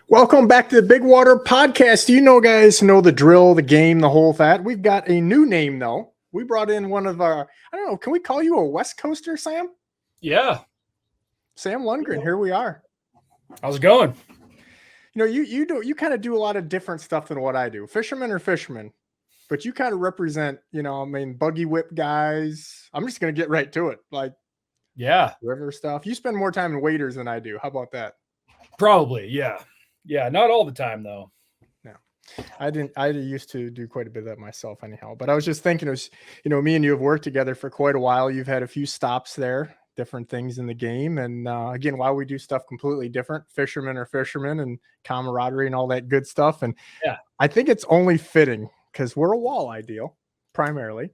Welcome back to the Bigwater podcast. You know, guys, know the drill, the game, the whole that. We've got a new name, though. We brought in one of our, I don't know, can we call you a West Coaster, Sam? Yeah. Sam Lungren, here we are. How's it going? You know, you kind of do a lot of different stuff than what I do. Fisherman or fisherman, but you kind of represent, buggy whip guys. I'm just going to get right to it. Like, yeah, river stuff. You spend more time in waders than I do. How about that? Probably, yeah. Yeah, not all the time though. No, I didn't. I used to do quite a bit of that myself, anyhow. But I was just thinking, it was, me and you have worked together for quite a while. You've had a few stops there, different things in the game, and again, while we do stuff completely different, fishermen are fishermen, and camaraderie and all that good stuff. And yeah, I think it's only fitting because we're a walleye deal primarily.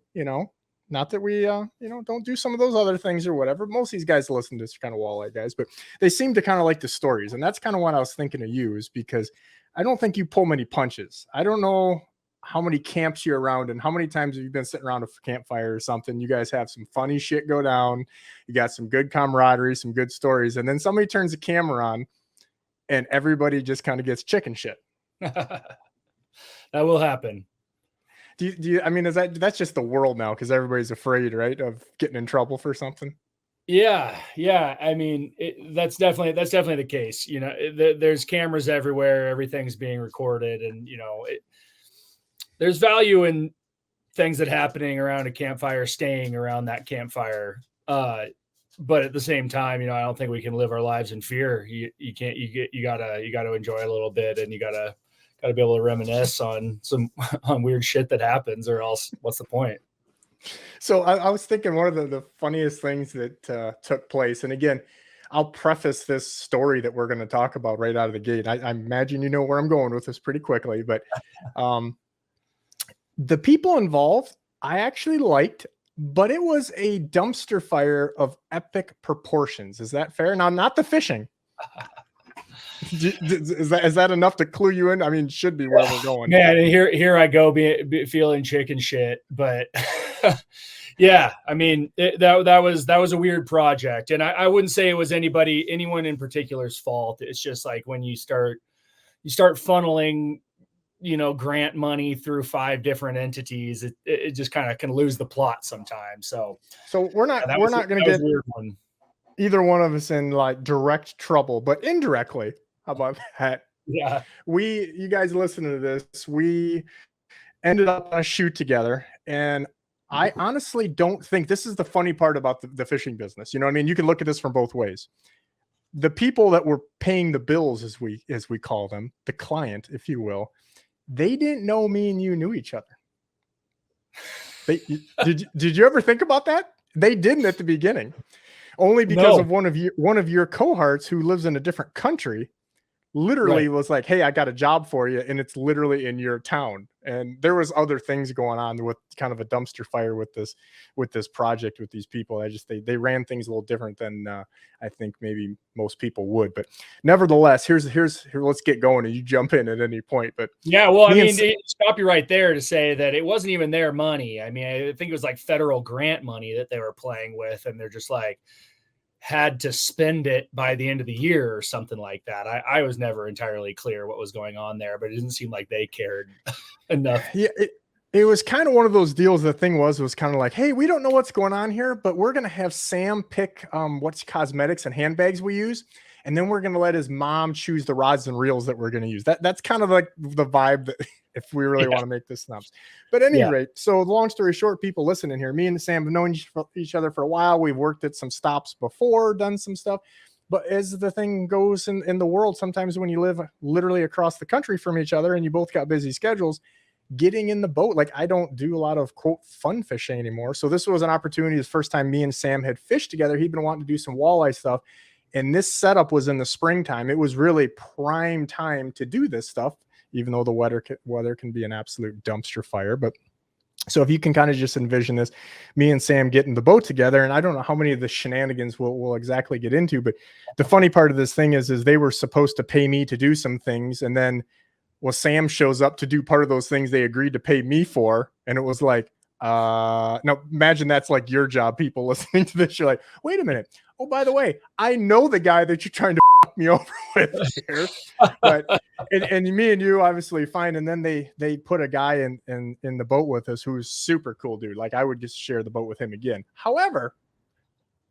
Not that we, don't do some of those other things or whatever. Most of these guys listen to this kind of walleye guys, but they seem to kind of like the stories. And that's kind of what I was thinking of you, is because I don't think you pull many punches. I don't know how many camps you're around and how many times have you been sitting around a campfire or something. You guys have some funny shit go down. You got some good camaraderie, some good stories. And then somebody turns the camera on and everybody just kind of gets chicken shit. That will happen. Do you, I mean, that's just the world now, because everybody's afraid, right, of getting in trouble for something? Yeah. I mean, that's definitely the case. There's cameras everywhere. Everything's being recorded, and there's value in things that happening around a campfire, staying around that campfire. But at the same time, I don't think we can live our lives in fear. You can't. You gotta enjoy it a little bit, and you gotta be able to reminisce on weird shit that happens, or else what's the point? So I was thinking one of the funniest things that took place, and again, I'll preface this story that we're going to talk about right out of the gate. I imagine you know where I'm going with this pretty quickly, but the people involved, I actually liked, but it was a dumpster fire of epic proportions. Is that fair? Now, not the fishing. Is that enough to clue you in? I mean, should be where we're going. Man, here I go, be feeling chicken shit, but yeah, I mean, that was a weird project, and I wouldn't say it was anyone in particular's fault. It's just like when you start funneling, grant money through 5 different entities, it just kind of can lose the plot sometimes. So we're not going to get either one of us in like direct trouble, but indirectly. How about that? Yeah. You guys listening to this, we ended up on a shoot together, and I honestly don't think this is the funny part about the fishing business. You know what I mean? You can look at this from both ways. The people that were paying the bills, as we call them, the client, if you will, they didn't know me and you knew each other. Did you ever think about that? They didn't at the beginning. Only because of one of your cohorts who lives in a different country literally was like, hey, I got a job for you, and it's literally in your town. And there was other things going on with kind of a dumpster fire with this project with these people. They ran things a little different than I think maybe most people would. But nevertheless, here let's get going, and you jump in at any point. But yeah, well, I mean, stop you right there to say that it wasn't even their money. I mean, I think it was like federal grant money that they were playing with, and they're just like had to spend it by the end of the year or something like that. I was never entirely clear what was going on there, but it didn't seem like they cared enough. Yeah, it was kind of one of those deals. The thing was kind of like, hey, we don't know what's going on here, but we're going to have Sam pick what's cosmetics and handbags we use. And then we're going to let his mom choose the rods and reels that we're going to use. That's kind of like the vibe that if we really want to make this snaps. But at any rate, so long story short, people listening here, me and Sam have known each other for a while. We've worked at some stops before, done some stuff. But as the thing goes in the world, sometimes when you live literally across the country from each other and you both got busy schedules, getting in the boat, like I don't do a lot of quote fun fishing anymore. So this was an opportunity. The first time me and Sam had fished together, he'd been wanting to do some walleye stuff. And this setup was in the springtime. It was really prime time to do this stuff, even though the weather can be an absolute dumpster fire. But so if you can kind of just envision this, me and Sam getting the boat together, and I don't know how many of the shenanigans we'll exactly get into, but the funny part of this thing is they were supposed to pay me to do some things. And then, well, Sam shows up to do part of those things they agreed to pay me for. And it was like, now imagine that's like your job, people listening to this. You're like, wait a minute. Oh, by the way, I know the guy that you're trying to fuck me over with here. But and me and you obviously fine. And then they put a guy in the boat with us who's super cool dude. Like I would just share the boat with him again. However,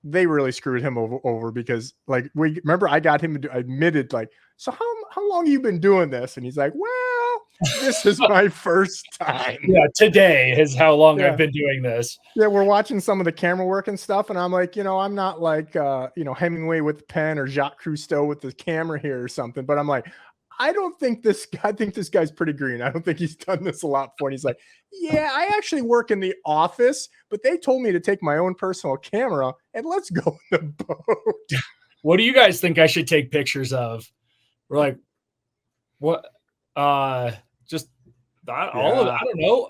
they really screwed him over because like we remember I got him admitted like, so how long have you been doing this? And he's like, well, this is my first time. Yeah, today is how long I've been doing this. Yeah, we're watching some of the camera work and stuff, and I'm like, I'm not like Hemingway with the pen or Jacques Cousteau with the camera here or something, but I'm like, I think this guy's pretty green. I don't think he's done this a lot before. And he's like, yeah, I actually work in the office, but they told me to take my own personal camera and let's go in the boat. What do you guys think I should take pictures of? We're like, what? Just all of it. I don't know.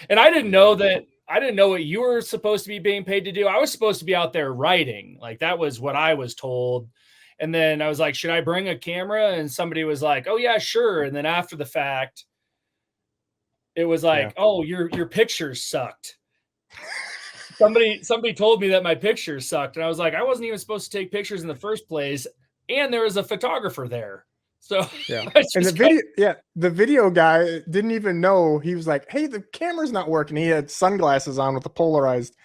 And I didn't know what you were supposed to be being paid to do. I was supposed to be out there writing. Like that was what I was told. And then I was like, should I bring a camera? And somebody was like, oh yeah, sure. And then after the fact, it was like, oh, your pictures sucked. Somebody told me that my pictures sucked. And I was like, I wasn't even supposed to take pictures in the first place. And there was a photographer there. So yeah. And the video guy didn't even know. He was like, hey, the camera's not working. He had sunglasses on with a polarized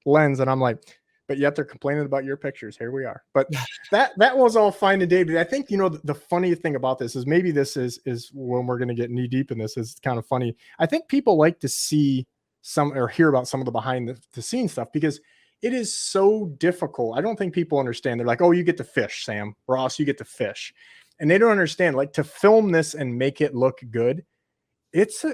lens. And I'm like, but yet they're complaining about your pictures. Here we are. But that was all fine and dandy. I think, the funny thing about this is maybe this is when we're going to get knee deep in this is kind of funny. I think people like to see some or hear about some of the behind the scenes stuff because it is so difficult. I don't think people understand. They're like, oh, you get to fish, Sam. Ross, you get to fish. And they don't understand, like, to film this and make it look good. It's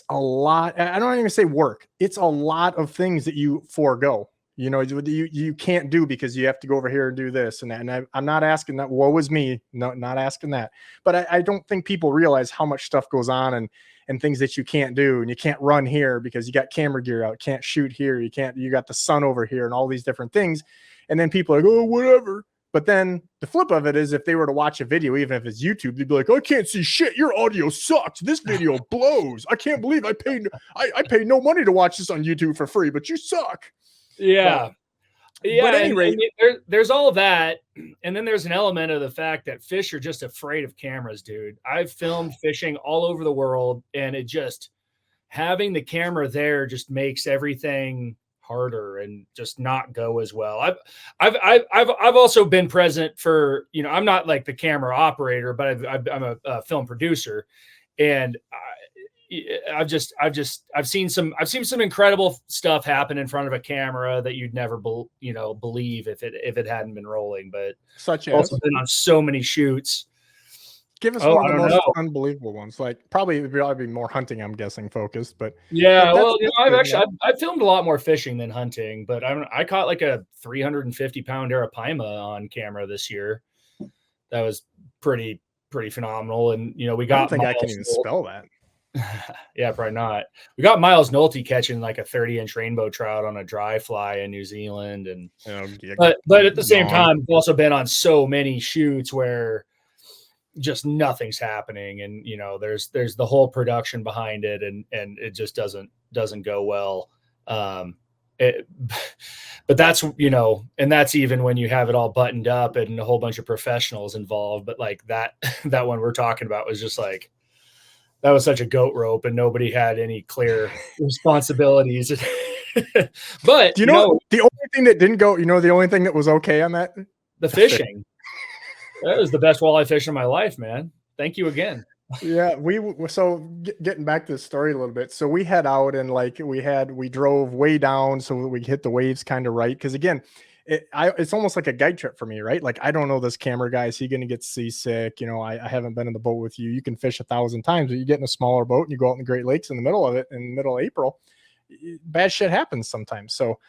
a lot. I don't even say work. It's a lot of things that you forego. You can't do because you have to go over here and do this and that. And I'm not asking that. Woe is me. No, not asking that. But I don't think people realize how much stuff goes on and things that you can't do. And you can't run here because you got camera gear out. Can't shoot here. You got the sun over here and all these different things. And then people are like, oh, whatever. But then the flip of it is if they were to watch a video, even if it's YouTube, they'd be like, I can't see shit. Your audio sucks. This video blows. I can't believe I paid no money to watch this on YouTube for free, but you suck. Yeah. But at any rate, there's all of that. And then there's an element of the fact that fish are just afraid of cameras, dude. I've filmed fishing all over the world, and it just having the camera there just makes everything harder and just not go as well. I've also been present for, I'm not like the camera operator, but I'm a film producer, and I've seen some incredible stuff happen in front of a camera that you'd never believe if it hadn't been rolling. But such as also been on so many shoots. Give us one of the most unbelievable ones. Like probably be more hunting, I'm guessing, focused. But yeah, I've filmed a lot more fishing than hunting. But I caught like a 350-pound arapaima on camera this year. That was pretty phenomenal. And we got. I don't think I can even spell that. Yeah, probably not. We got Miles Nolte catching like a 30-inch rainbow trout on a dry fly in New Zealand, and but at the same time, we've also been on so many shoots where just nothing's happening, and there's the whole production behind it, and it just doesn't go well. But that's and that's even when you have it all buttoned up and a whole bunch of professionals involved. But like that one we're talking about was just like. That was such a goat rope, and nobody had any clear responsibilities. But the only thing that didn't go, the only thing that was okay on that, the fishing. That was the best walleye fishing of my life, man. Thank you again. Yeah, getting back to the story a little bit. So we head out and we drove way down so we hit the waves kind of right. Because again, it's almost like a guide trip for me, right? Like I don't know this camera guy. Is he going to get seasick? I haven't been in the boat with you. You can fish 1,000 times, but you get in a smaller boat and you go out in the Great Lakes in the middle of it in the middle of April. Bad shit happens sometimes. So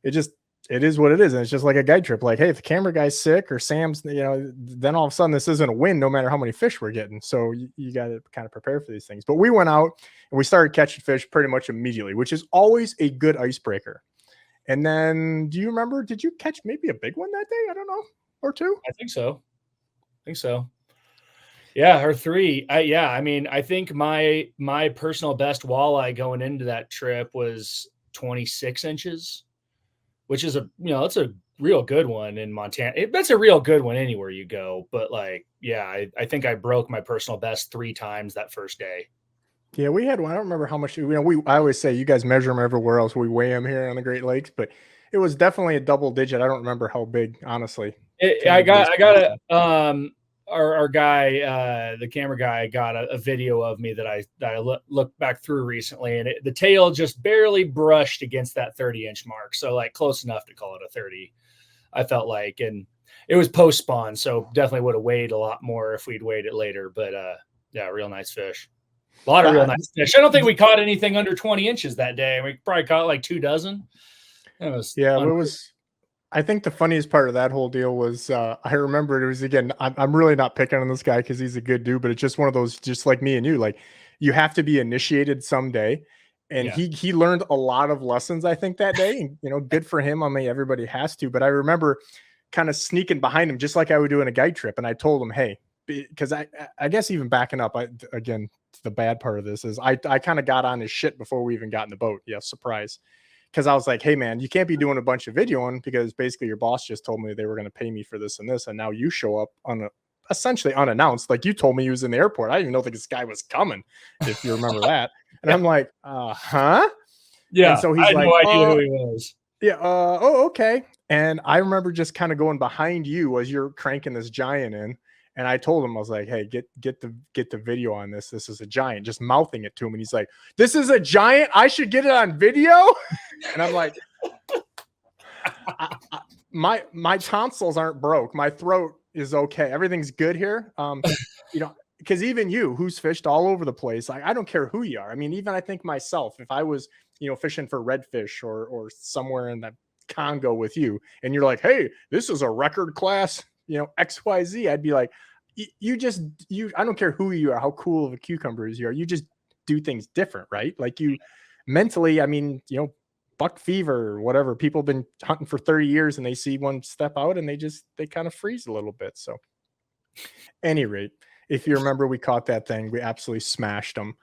it is what it is. And it's just like a guide trip. Like, hey, if the camera guy's sick or Sam's, then all of a sudden this isn't a win, no matter how many fish we're getting. So you got to kind of prepare for these things. But we went out and we started catching fish pretty much immediately, which is always a good icebreaker. And then, do you remember, did you catch maybe a big one that day? I don't know, or two? I think so. Yeah, or three. I think my personal best walleye going into that trip was 26 inches, which is it's a real good one in Montana. That's a real good one anywhere you go. But like, yeah, I think I broke my personal best 3 times that first day. Yeah, we had one. I don't remember how much. I always say you guys measure them everywhere else. We weigh them here on the Great Lakes, but it was definitely a double digit. I don't remember how big, honestly. I got our guy, the camera guy, got a video of me that I looked back through recently, and the tail just barely brushed against that 30-inch mark. So like close enough to call it a 30. I felt like, and it was post spawn, so definitely would have weighed a lot more if we'd weighed it later. But yeah, real nice fish. A lot of real nice fish. I don't think we caught anything under 20 inches that day. We probably caught like 2 dozen. It was I think the funniest part of that whole deal was I remember it was, again, I'm really not picking on this guy because he's a good dude, but it's just one of those, just like me and you, like you have to be initiated someday. And he learned a lot of lessons, I think, that day. And, good for him. I mean, everybody has to. But I remember kind of sneaking behind him, just like I would do in a guide trip. And I told him, hey, because I guess even backing up, again, the bad part of this is I kind of got on his shit before we even got in the boat. Yeah, surprise. Because I was like, hey, man, you can't be doing a bunch of videoing because basically your boss just told me they were going to pay me for this and this. And now you show up essentially unannounced. Like you told me he was in the airport. I didn't even know this guy was coming, if you remember that. And I'm like, huh? Yeah. And so he's I had like, no idea who he was. Yeah. Oh, okay. And I remember just kind of going behind you as you're cranking this giant in. And I told him, I was like, hey, get the video on this. This is a giant, just mouthing it to him. And he's like, this is a giant. I should get it on video. And I'm like, my tonsils aren't broke. My throat is okay. Everything's good here. Because even you, who's fished all over the place, I don't care who you are. I mean, even I think myself, if I was, fishing for redfish or somewhere in the Congo with you, and you're like, hey, this is a record class, XYZ, I'd be like, I don't care who you are, how cool of a cucumber you are. You just do things different, right? Like you mentally, I mean, buck fever or whatever, people have been hunting for 30 years and they see one step out and they kind of freeze a little bit. So any rate, if you remember, we caught that thing, we absolutely smashed them.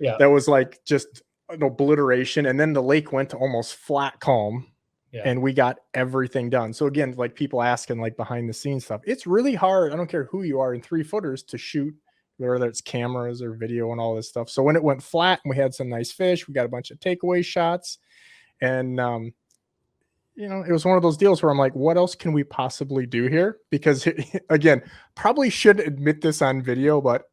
Yeah. That was like just an obliteration. And then the lake went to almost flat calm. Yeah. And we got everything done. So again, like people asking like behind the scenes stuff, it's really hard. I don't care who you are in 3-footers to shoot, whether it's cameras or video and all this stuff. So when it went flat and we had some nice fish, we got a bunch of takeaway shots. And, it was one of those deals where I'm like, what else can we possibly do here? Because again, probably should admit this on video, but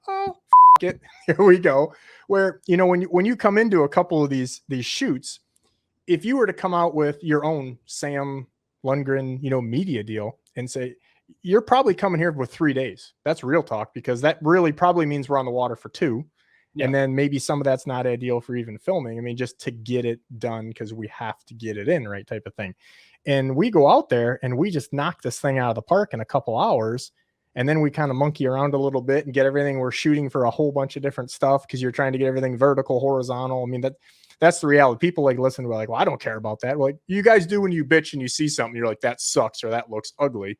it, here we go. Where, when you come into a couple of these shoots, if you were to come out with your own Sam Lungren, media deal and say, you're probably coming here with 3 days. That's real talk, because that really probably means we're on the water for 2. Yeah. And then maybe some of that's not ideal for even filming. I mean, just to get it done because we have to get it in, right, type of thing. And we go out there and we just knock this thing out of the park in a couple hours. And then we kind of monkey around a little bit and get everything. We're shooting for a whole bunch of different stuff because you're trying to get everything vertical, horizontal. I mean, that's the reality. People like listen to like, well, I don't care about that. Like you guys do when you bitch and you see something, you're like, that sucks or that looks ugly.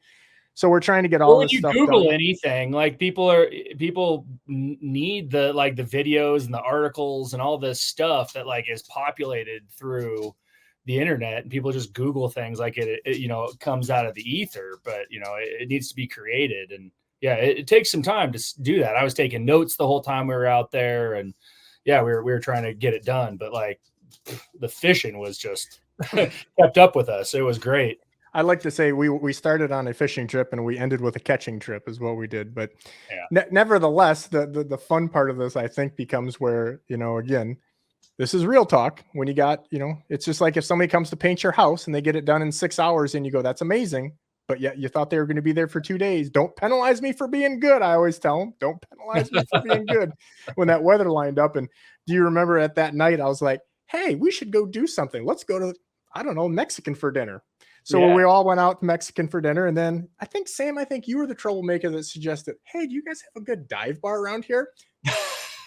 So we're trying to get all this stuff done. When you Google anything, like people need the videos and the articles and all this stuff that like is populated through the internet, and people just Google things like it comes out of the ether, but it needs to be created. And yeah, it takes some time to do that. I was taking notes the whole time we were out there, and yeah, we were trying to get it done, but like the fishing was just kept up with us. It was great. I like to say we started on a fishing trip and we ended with a catching trip is what we did. But nevertheless, the fun part of this, I think, becomes where, again, this is real talk. When you got, it's just like if somebody comes to paint your house and they get it done in 6 hours and you go, that's amazing. But yet you thought they were going to be there for 2 days. Don't penalize me for being good. I always tell them, don't penalize me for being good when that weather lined up. And do you remember at that night, I was like, hey, we should go do something. Let's go to, I don't know, Mexican for dinner. So we all went out to Mexican for dinner. And then I think, Sam, you were the troublemaker that suggested, hey, do you guys have a good dive bar around here?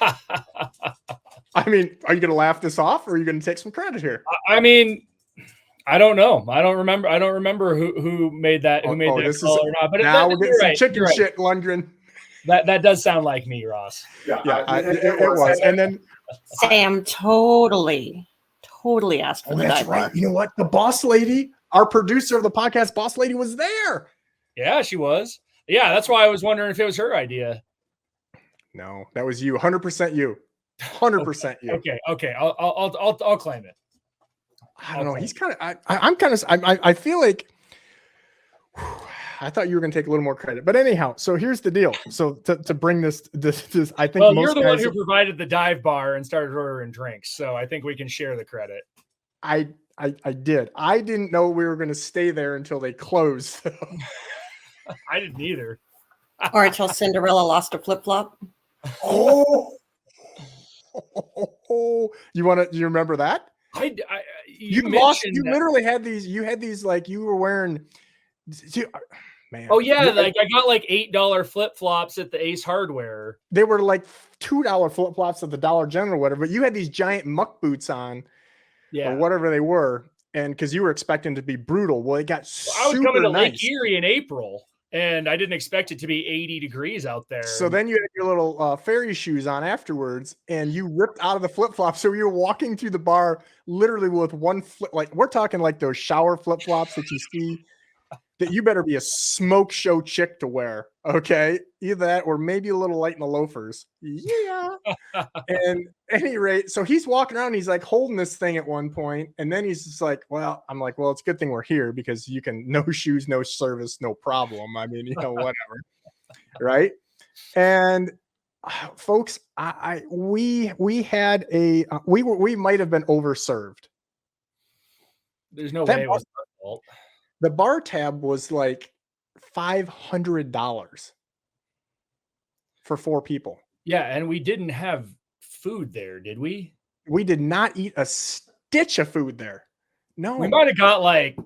I mean, are you going to laugh this off or are you going to take some credit here? I mean, I don't know. I don't remember who made that call or not. But now we're getting some chicken shit, Lundgren. That does sound like me, Ross. It was. And then Sam totally asked for the dive bar. Right. You know what? The boss lady Our producer of the podcast, Boss Lady, was there. Yeah, she was. Yeah, that's why I was wondering if it was her idea. No, that was you. 100% you. 100% you. Okay. I'll claim it. I don't know. He's kind of. I'm kind of. I feel like. I thought you were going to take a little more credit, but anyhow. So here's the deal. So to bring this, I think. Well, most you're the guys, one who provided the dive bar and started ordering drinks, so I think we can share the credit. I did. I didn't know we were going to stay there until they closed. I didn't either. Or until Cinderella lost a flip flop. Oh, you remember that? You literally had these. You had these like you were wearing. Man. Oh yeah, like I got like $8 flip flops at the Ace Hardware. They were like $2 flip flops at the Dollar General or whatever. But you had these giant muck boots on, or whatever they were, and because you were expecting to be brutal. Well, it got super I was coming to nice. Lake Erie in April. And I didn't expect it to be 80 degrees out there. So then you had your little fairy shoes on afterwards, and you ripped out of the flip-flops. So you were walking through the bar literally with one flip. Like we're talking like those shower flip-flops that you see that you better be a smoke show chick to wear. Okay. Either that or maybe a little light in the loafers. Yeah. And at any rate, so he's walking around, he's like holding this thing at one point, and then he's just like, well, I'm like, well, it's a good thing we're here because you can no shoes, no service, no problem. I mean, whatever. Right. And folks, we might have been overserved. There's no way it was our fault. The bar tab was like $500 for 4 people. Yeah, and we didn't have food there, did we? We did not eat a stitch of food there. No. We might have got like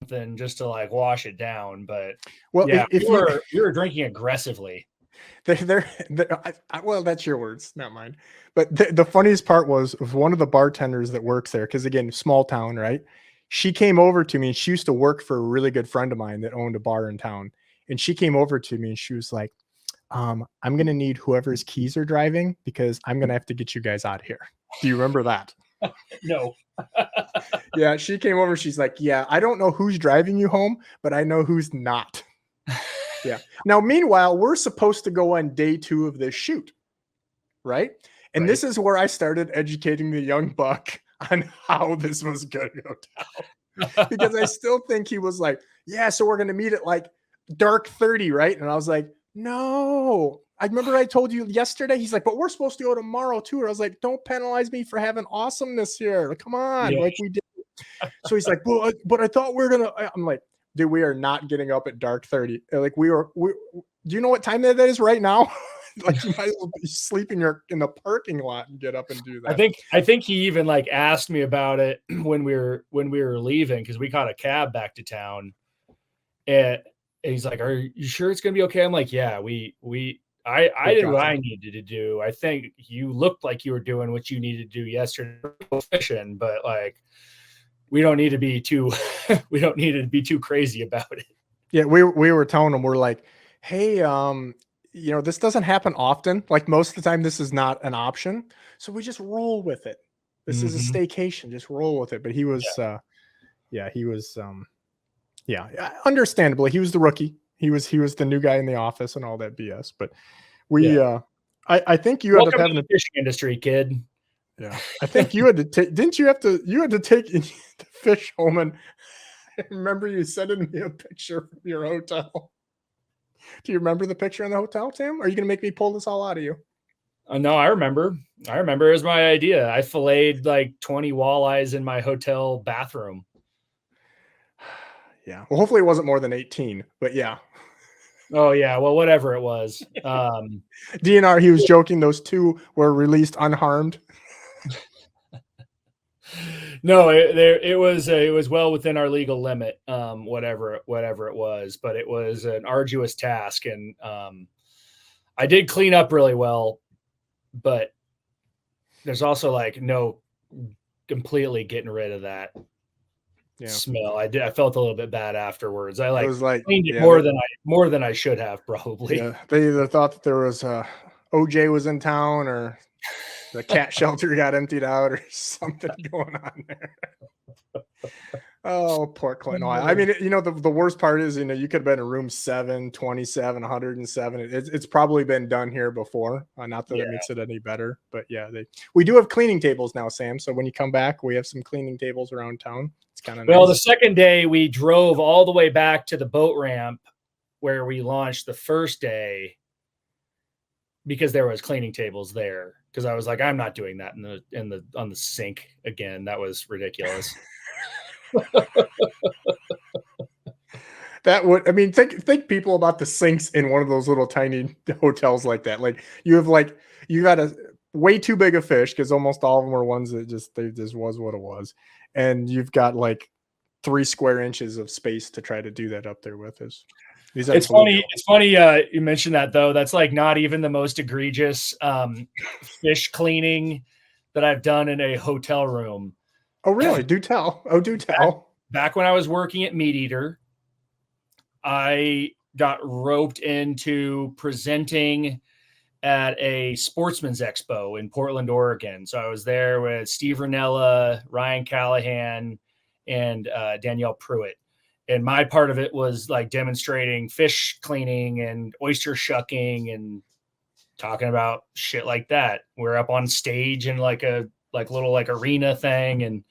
something just to like wash it down, but well, yeah, we were drinking aggressively. Well, that's your words, not mine. But the funniest part was one of the bartenders that works there, because again, small town, right? She came over to me, and she used to work for a really good friend of mine that owned a bar in town. And she came over to me and she was like, I'm going to need whoever's keys are driving because I'm going to have to get you guys out of here. Do you remember that? No. Yeah. She came over. She's like, yeah, I don't know who's driving you home, but I know who's not. Yeah. Now, meanwhile, we're supposed to go on day 2 of this shoot. Right. And this is where I started educating the young buck on how this was going to go down. Because I still think he was like, yeah, so we're going to meet at like dark 30. Right. And I was like, no, I remember I told you yesterday. He's like, but we're supposed to go tomorrow too. And I was like, don't penalize me for having awesomeness here. Like, come on. Like we did. So he's like, well, but I thought we were going to, I'm like, dude, we are not getting up at dark 30. Like do you know what time that is right now? Like you might as well be sleeping in the parking lot and get up and do that. I think he even like asked me about it when we were leaving, because we caught a cab back to town, and he's like, "Are you sure it's gonna be okay?" I'm like, "Yeah, I did what I needed to do. I think you looked like you were doing what you needed to do yesterday fishing, but like we don't need to be too crazy about it." Yeah, we were telling him, we're like, hey, this doesn't happen often. Like most of the time, this is not an option. So we just roll with it. This is a staycation. Just roll with it. But he was, understandably, he was the rookie. He was the new guy in the office and all that BS. But I think you Welcome ended up having to the fishing industry, kid. Yeah, I think you had to take. Didn't you have to? You had to take the fish home, and I remember you sending me a picture from your hotel. Do you remember the picture in the hotel, Tim? Are you going to make me pull this all out of you? No, I remember. It was my idea. I filleted like 20 walleyes in my hotel bathroom. Yeah. Well, hopefully it wasn't more than 18, but yeah. Oh yeah. Well, whatever it was. DNR, he was joking. Those 2 were released unharmed. No, it was well within our legal limit, whatever it was, but it was an arduous task, and I did clean up really well, but there's also like no completely getting rid of that smell. I felt a little bit bad afterwards. I cleaned it more than I should have probably. Yeah, they either thought that there was OJ was in town, or The cat shelter got emptied out or something going on there. Oh, poor Clinton. I mean, the worst part is, you could have been in room 727, 107. It's probably been done here before. Not that it makes it any better, but yeah, we do have cleaning tables now, Sam. So when you come back, we have some cleaning tables around town. It's kind of well. nice. The second day, we drove all the way back to the boat ramp where we launched the first day because there was cleaning tables there. Because I was like, I'm not doing that on the sink again. That was ridiculous. That would, I mean, think people about the sinks in one of those little tiny hotels like that. Like you got a way too big a fish because almost all of them were ones that just was what it was, and you've got like 3 square inches of space to try to do that up there with us. It's funny. It's funny. You mentioned that though. That's like not even the most egregious fish cleaning that I've done in a hotel room. Oh, really? Do tell. Oh, do tell. Back when I was working at Meat Eater, I got roped into presenting at a sportsman's expo in Portland, Oregon. So I was there with Steve Ranella, Ryan Callahan, and Danielle Pruitt. And my part of it was like demonstrating fish cleaning and oyster shucking and talking about shit like that. We're up on stage in like a little arena thing. And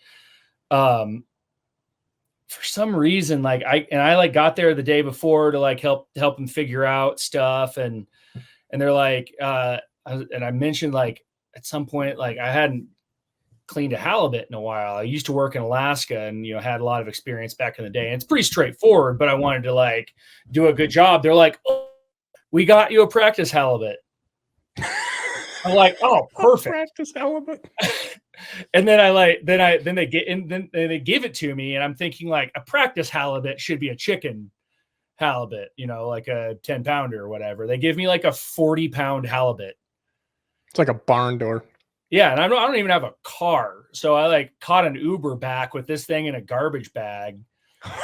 for some reason, I got there the day before to like help them figure out stuff. And they're like, and I mentioned like at some point, like I hadn't cleaned a halibut in a while. I used to work in Alaska and, had a lot of experience back in the day. And it's pretty straightforward, but I wanted to like do a good job. They're like, oh, we got you a practice halibut. I'm like, oh, perfect. Practice halibut. And then they give it to me, and I'm thinking like a practice halibut should be a chicken halibut, like a 10-pounder or whatever. They give me like a 40-pound halibut. It's like a barn door. Yeah, and I don't even have a car, so I like caught an Uber back with this thing in a garbage bag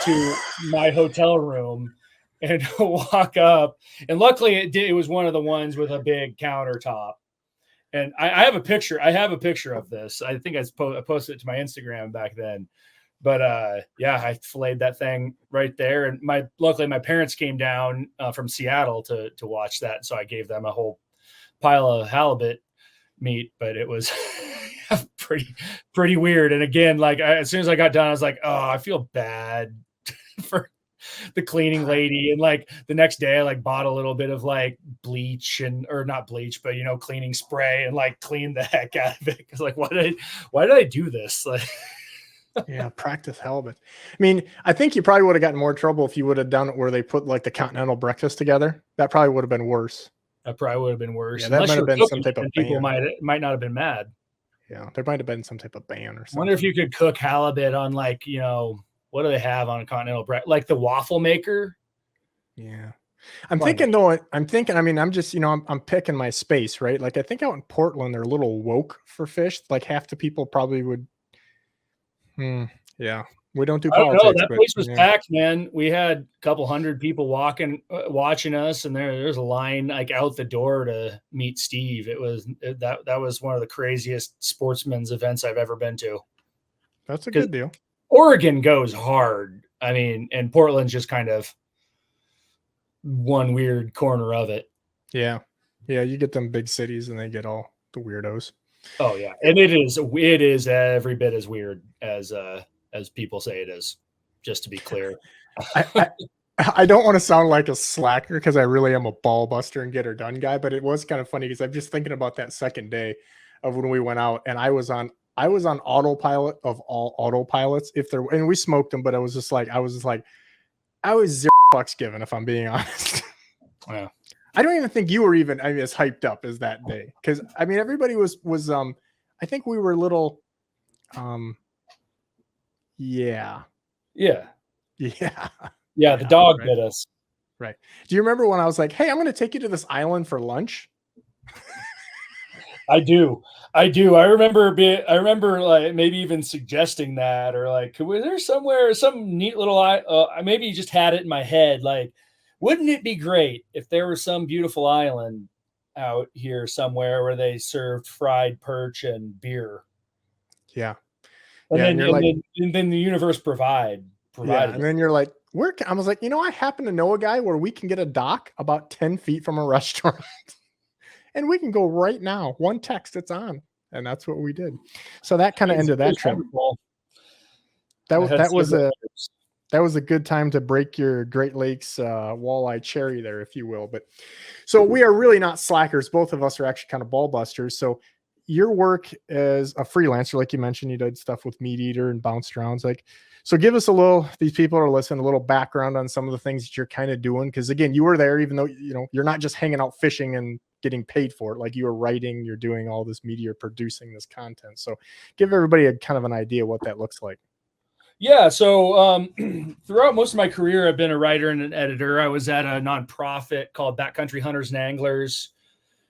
to my hotel room and walk up. And luckily, it was one of the ones with a big countertop. And I have a picture. I have a picture of this. I think I posted it to my Instagram back then. But yeah, I filleted that thing right there. And luckily my parents came down from Seattle to watch that. So I gave them a whole pile of halibut meat. But it was pretty weird. And again, like as soon as I got done, I was like, oh, I feel bad for the cleaning lady. And like the next day I like bought a little bit of like bleach or not bleach, but cleaning spray and like cleaned the heck out of it. Cause like, why did I do this? Like, yeah, practice halibut. I mean, I think you probably would have gotten more trouble if you would have done it where they put like the continental breakfast together. That probably would have been worse. That probably would have been worse. Yeah, that might have been some type of ban. People might not have been mad. Yeah, there might have been some type of ban or something. I wonder if you could cook halibut on like, what do they have on a continental breakfast? Like the waffle maker? Yeah. I'm thinking, I mean, I'm just, I'm picking my space, right? Like I think out in Portland, they're a little woke for fish. Like half the people probably would. Yeah. We don't do politics. I don't know. That place was packed, man. We had a couple hundred people watching us, and there's a line like out the door to meet Steve. That was one of the craziest sportsman's events I've ever been to. That's a good deal. Oregon goes hard. I mean, and Portland's just kind of one weird corner of it. Yeah. Yeah. You get them big cities and they get all the weirdos. Oh yeah. And it is every bit as weird as people say it is, just to be clear. I don't want to sound like a slacker because I really am a ball buster and get her done guy, but it was kind of funny because I'm just thinking about that second day of when we went out and I was on autopilot of all autopilots and we smoked them, but I was zero fucks given, if I'm being honest. Yeah. I don't even think you were even as hyped up as that day. Cause I mean, everybody was I think we were a little, yeah. The dog bit us. Right. Do you remember when I was like, hey, I'm going to take you to this island for lunch? I do. I remember like maybe even suggesting that, or like, was there somewhere some neat little I maybe just had it in my head. Like, wouldn't it be great if there was some beautiful island out here somewhere where they served fried perch and beer. Yeah. And Yeah, then, and you're and like, then, and then the universe provided. and then you're like, I was like, I happen to know a guy where we can get a dock about 10 feet from a restaurant and we can go right now. One text, it's on. And that's what we did. So that kind of ended that trip. Wonderful. That was a good time to break your Great Lakes walleye cherry there, if you will. But so we are really not slackers. Both of us are actually kind of ball busters. So your work as a freelancer, like you mentioned, you did stuff with Meat Eater and Bounced Rounds. Like, so give us these people are listening, a little background on some of the things that you're kind of doing. Cause again, you were there, even though, you're not just hanging out fishing and getting paid for it. Like you were writing, you're doing all this media, producing this content. So give everybody a kind of an idea what that looks like. Yeah. So throughout most of my career, I've been a writer and an editor. I was at a nonprofit called Backcountry Hunters and Anglers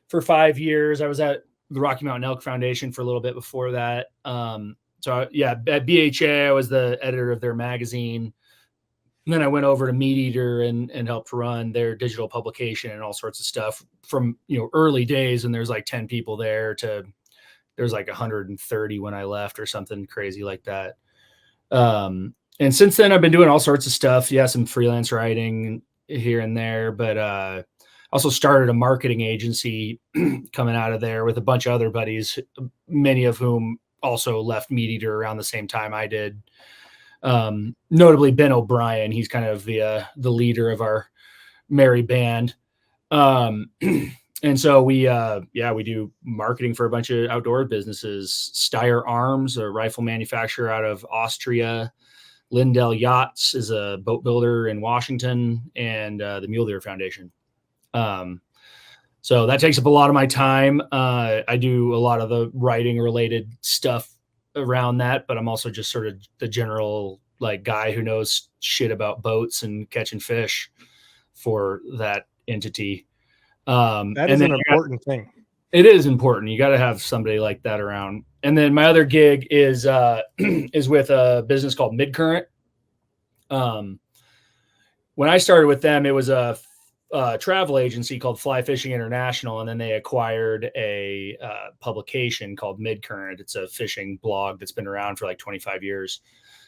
for 5 years. I was at the Rocky Mountain Elk Foundation for a little bit before that. At BHA, I was the editor of their magazine. And then I went over to Meat Eater and helped run their digital publication and all sorts of stuff from, early days. And there's like 10 people there to there's like 130 when I left or something crazy like that. And since then I've been doing all sorts of stuff. Yeah. Some freelance writing here and there, but, also started a marketing agency coming out of there with a bunch of other buddies, many of whom also left Meat Eater around the same time I did. Notably Ben O'Brien. He's kind of the leader of our merry band. And so we do marketing for a bunch of outdoor businesses. Steyr Arms, a rifle manufacturer out of Austria. Lindell Yachts is a boat builder in Washington, and the Mule Deer Foundation. So that takes up a lot of my time. I do a lot of the writing related stuff around that, but I'm also just sort of the general guy who knows shit about boats and catching fish for that entity. That is an important thing. It is important. You got to have somebody like that around. And then my other gig is with a business called Midcurrent. When I started with them, it was a travel agency called Fly Fishing International, and then they acquired a publication called Midcurrent. It's a fishing blog that's been around for like 25 years.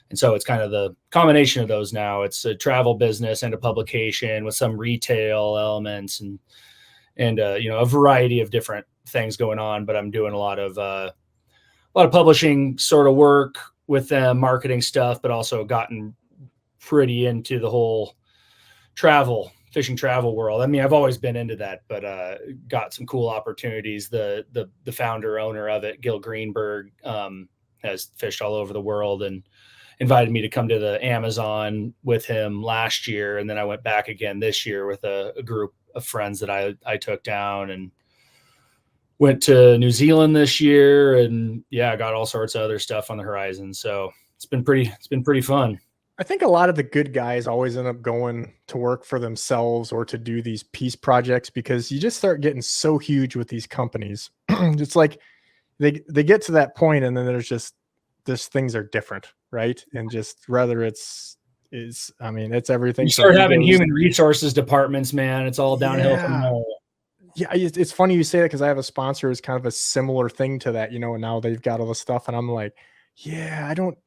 And so it's kind of the combination of those now. It's a travel business and a publication with some retail elements and a variety of different things going on. But I'm doing a lot of publishing sort of work with them, marketing stuff, but also gotten pretty into the whole fishing travel world. I mean, I've always been into that, but got some cool opportunities. The founder owner of it, Gil Greenberg, has fished all over the world and invited me to come to the Amazon with him last year. And then I went back again this year with a group of friends that I took down, and went to New Zealand this year, and I got all sorts of other stuff on the horizon. So it's been pretty fun. I think a lot of the good guys always end up going to work for themselves or to do these piece projects, because you just start getting so huge with these companies. It's like they get to that point, and then there's just things are different, right? And just rather it's everything. You start having human resources departments, man. It's all downhill from there. Yeah, it's funny you say that, because I have a sponsor who's kind of a similar thing to that, and now they've got all the stuff, and I'm like, yeah, I don't,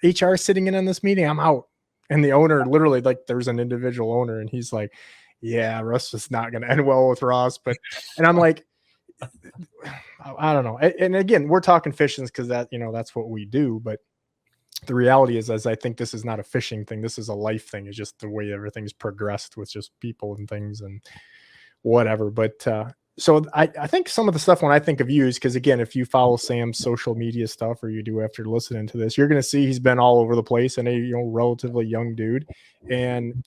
HR sitting in on this meeting, I'm out. And the owner literally, there's an individual owner, and he's like, yeah, Russ is not going to end well with Ross. And I'm like, I don't know. And again, we're talking fishing because that's what we do. But the reality is I think this is not a fishing thing. This is a life thing. It's just the way everything's progressed with just people and things and whatever. But, so I think some of the stuff when I think of you is because, again, if you follow Sam's social media stuff, or you do after listening to this, you're going to see he's been all over the place, and a relatively young dude. And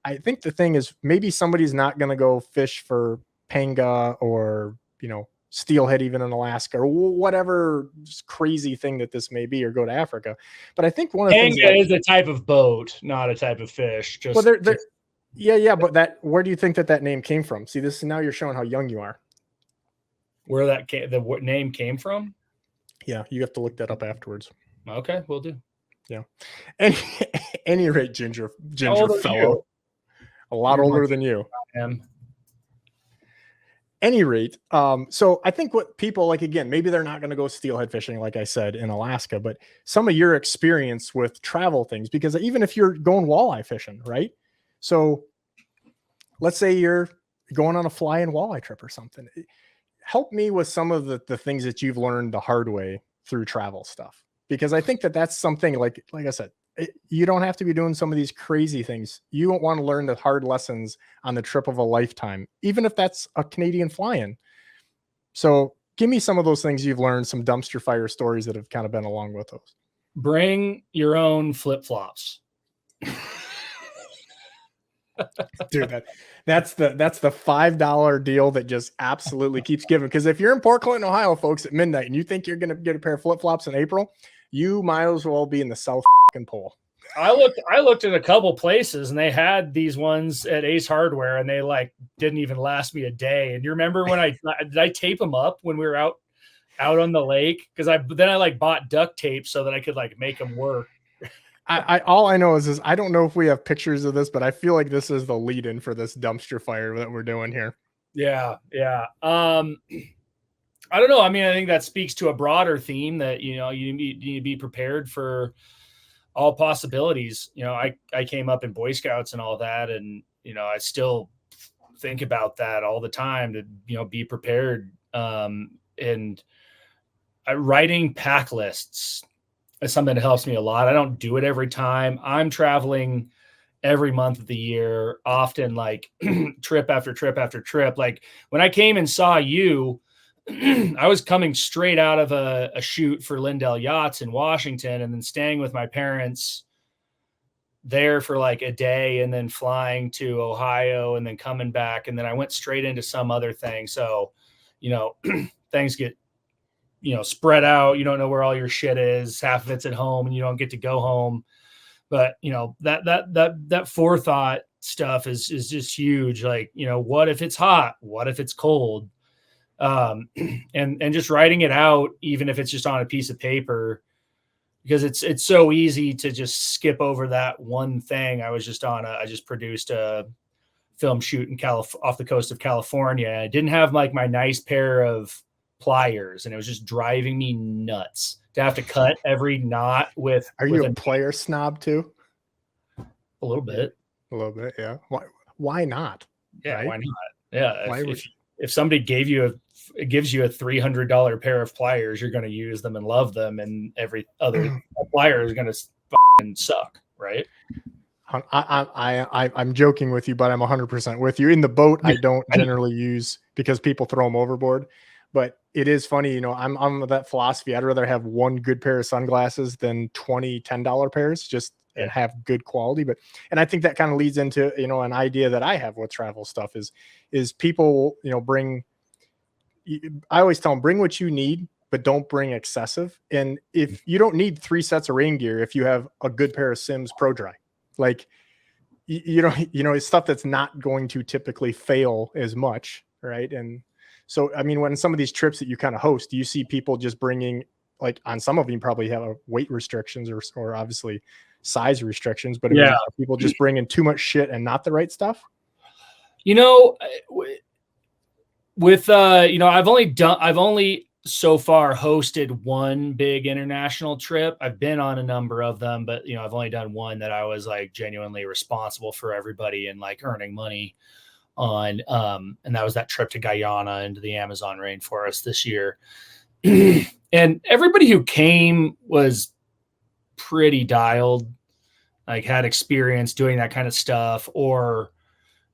I think the thing is, maybe somebody's not going to go fish for panga or steelhead even in Alaska or whatever crazy thing that this may be, or go to Africa. But I think one of the things is a type of boat, not a type of fish. Yeah, but where do you think that name came from? See, this is now you're showing how young you are. Where the name came from? Yeah, you have to look that up afterwards. Okay, we'll do. Yeah. Any rate, ginger fellow, a lot older than you. any rate, so I think what people like, again, maybe they're not going to go steelhead fishing, like I said, in Alaska, but some of your experience with travel things, because even if you're going walleye fishing, right? So let's say you're going on a fly and walleye trip or something. Help me with some of the things that you've learned the hard way through travel stuff, because I think that that's something like I said, you don't have to be doing some of these crazy things. You don't want to learn the hard lessons on the trip of a lifetime, even if that's a Canadian fly-in. So give me some of those things you've learned, some dumpster fire stories that have kind of been along with those. Bring your own flip-flops. Dude, that's the $5 deal that just absolutely keeps giving. Because if you're in Port Clinton, Ohio, folks, at midnight, and you think you're going to get a pair of flip-flops in April, you might as well be in the South Pole. I looked at a couple places, and they had these ones at Ace Hardware, and they like didn't even last me a day. And you remember when I tape them up when we were out on the lake? Because I like bought duct tape so that I could like make them work. All I know is I don't know if we have pictures of this, but I feel like this is the lead-in for this dumpster fire that we're doing here. Yeah. I don't know. I mean, I think that speaks to a broader theme that, you need to be prepared for all possibilities. I came up in Boy Scouts and all that, and, I still think about that all the time to, be prepared. And writing pack lists is something that helps me a lot. I don't do it every time. I'm traveling every month of the year, often like trip after trip after trip. Like when I came and saw you, I was coming straight out of a shoot for Lindell Yachts in Washington, and then staying with my parents there for like a day, and then flying to Ohio, and then coming back. And then I went straight into some other thing. So, things get, spread out. You don't know where all your shit is. Half of it's at home, and you don't get to go home. But, that forethought stuff is just huge. Like, what if it's hot? What if it's cold? And just writing it out, even if it's just on a piece of paper, because it's so easy to just skip over that one thing. I just produced a film shoot in off the coast of California. I didn't have like my nice pair of pliers, and it was just driving me nuts to have to cut every knot with. Are you a player snob too? A little bit. Yeah. Why not? Yeah. Right? Why not? Yeah. If somebody gives you a $300 pair of pliers, you're going to use them and love them, and every other plier is going to fucking suck, right? I'm joking with you, but I'm 100% with you. In the boat, I don't generally use, because people throw them overboard. But it is funny, I'm of that philosophy. I'd rather have one good pair of sunglasses than 20 $10 pairs, just and have good quality. And I think that kind of leads into, an idea that I have with travel stuff is people, bring, I always tell them, bring what you need, but don't bring excessive. And if you don't need 3 sets of rain gear, if you have a good pair of Sims Pro Dry, like, it's stuff that's not going to typically fail as much. Right. And so, I mean, when some of these trips that you kind of host, do you see people just bringing, like, on some of them, you probably have weight restrictions or obviously size restrictions, but people just bringing too much shit and not the right stuff? With I've only so far hosted one big international trip. I've been on a number of them, but I've only done one that I was like genuinely responsible for everybody and like earning money on. And that was that trip to Guyana into the Amazon rainforest this year. And everybody who came was pretty dialed, like had experience doing that kind of stuff, or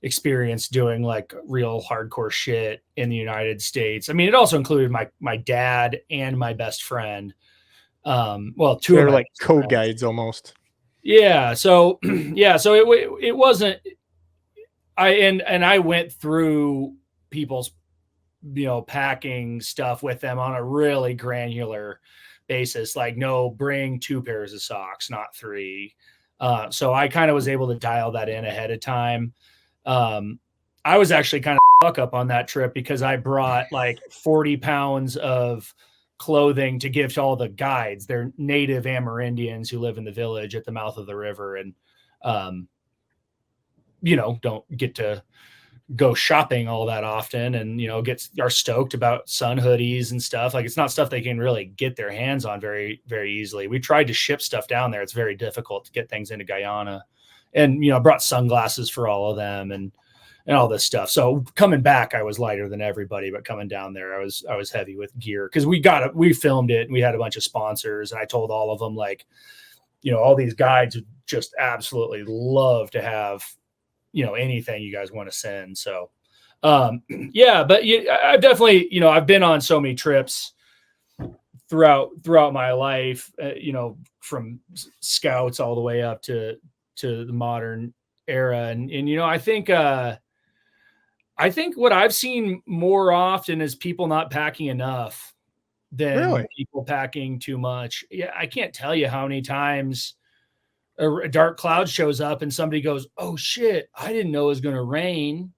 experience doing like real hardcore shit in the United States. I mean, it also included my dad and my best friend. Well, two They're of like co-guides almost. Yeah. So it wasn't. I went through people's, packing stuff with them on a really granular basis. Like, no, bring 2 pairs of socks, not 3. So I kind of was able to dial that in ahead of time. I was actually kind of fuck up on that trip because I brought like 40 pounds of clothing to give to all the guides. They're native Amerindians who live in the village at the mouth of the river, and don't get to go shopping all that often and, are stoked about sun hoodies and stuff. Like, it's not stuff they can really get their hands on very, very easily. We tried to ship stuff down there. It's very difficult to get things into Guyana, and, I brought sunglasses for all of them and all this stuff. So coming back, I was lighter than everybody, but coming down there, I was heavy with gear, because we filmed it and we had a bunch of sponsors, and I told all of them, like, all these guides would just absolutely love to have, anything you guys want to send. So, yeah, but I've definitely, I've been on so many trips throughout my life, from scouts all the way up to the modern era. And I think what I've seen more often is people not packing enough than people packing too much. Yeah. I can't tell you how many times a dark cloud shows up and somebody goes, "Oh shit, I didn't know it was going to rain."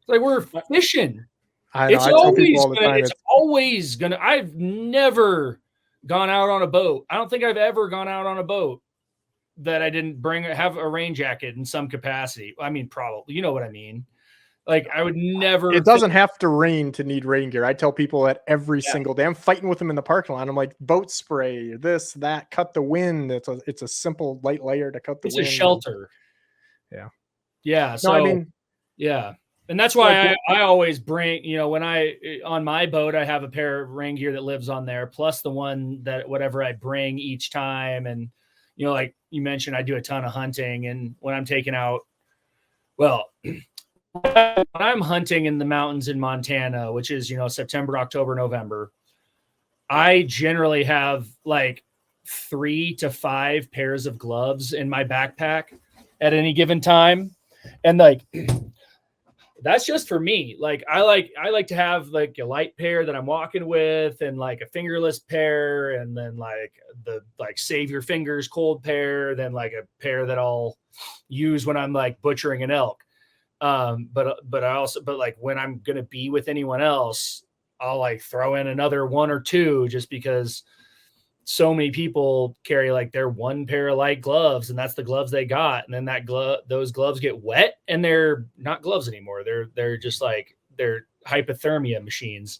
Like, we're fishing. I know. I tell people all the time, it's always gonna. I've never gone out on a boat. I don't think I've ever gone out on a boat that I didn't have a rain jacket in some capacity. I mean, probably, you know what I mean? Like, I would never. It doesn't have to rain to need rain gear. I tell people that every single day. I'm fighting with them in the parking lot. I'm like, boat spray, this, that, cut the wind. It's a simple light layer to cut the wind. It's a shelter. Yeah. Yeah. So, no, I mean, yeah. And that's why I always bring, when on my boat, I have a pair of rain gear that lives on there, plus the one that whatever I bring each time. And, like you mentioned, I do a ton of hunting, and when I'm taking out, well, when I'm hunting in the mountains in Montana, which is, September, October, November, I generally have like 3 to 5 pairs of gloves in my backpack at any given time. And like, that's just for me. Like, I like to have like a light pair that I'm walking with, and like a fingerless pair, and then like the save your fingers cold pair, then like a pair that I'll use when I'm like butchering an elk. But like when I'm going to be with anyone else, I'll like throw in another 1 or 2, just because so many people carry like their one pair of light gloves, and that's the gloves they got. And then those gloves get wet and they're not gloves anymore. They're just like, they're hypothermia machines.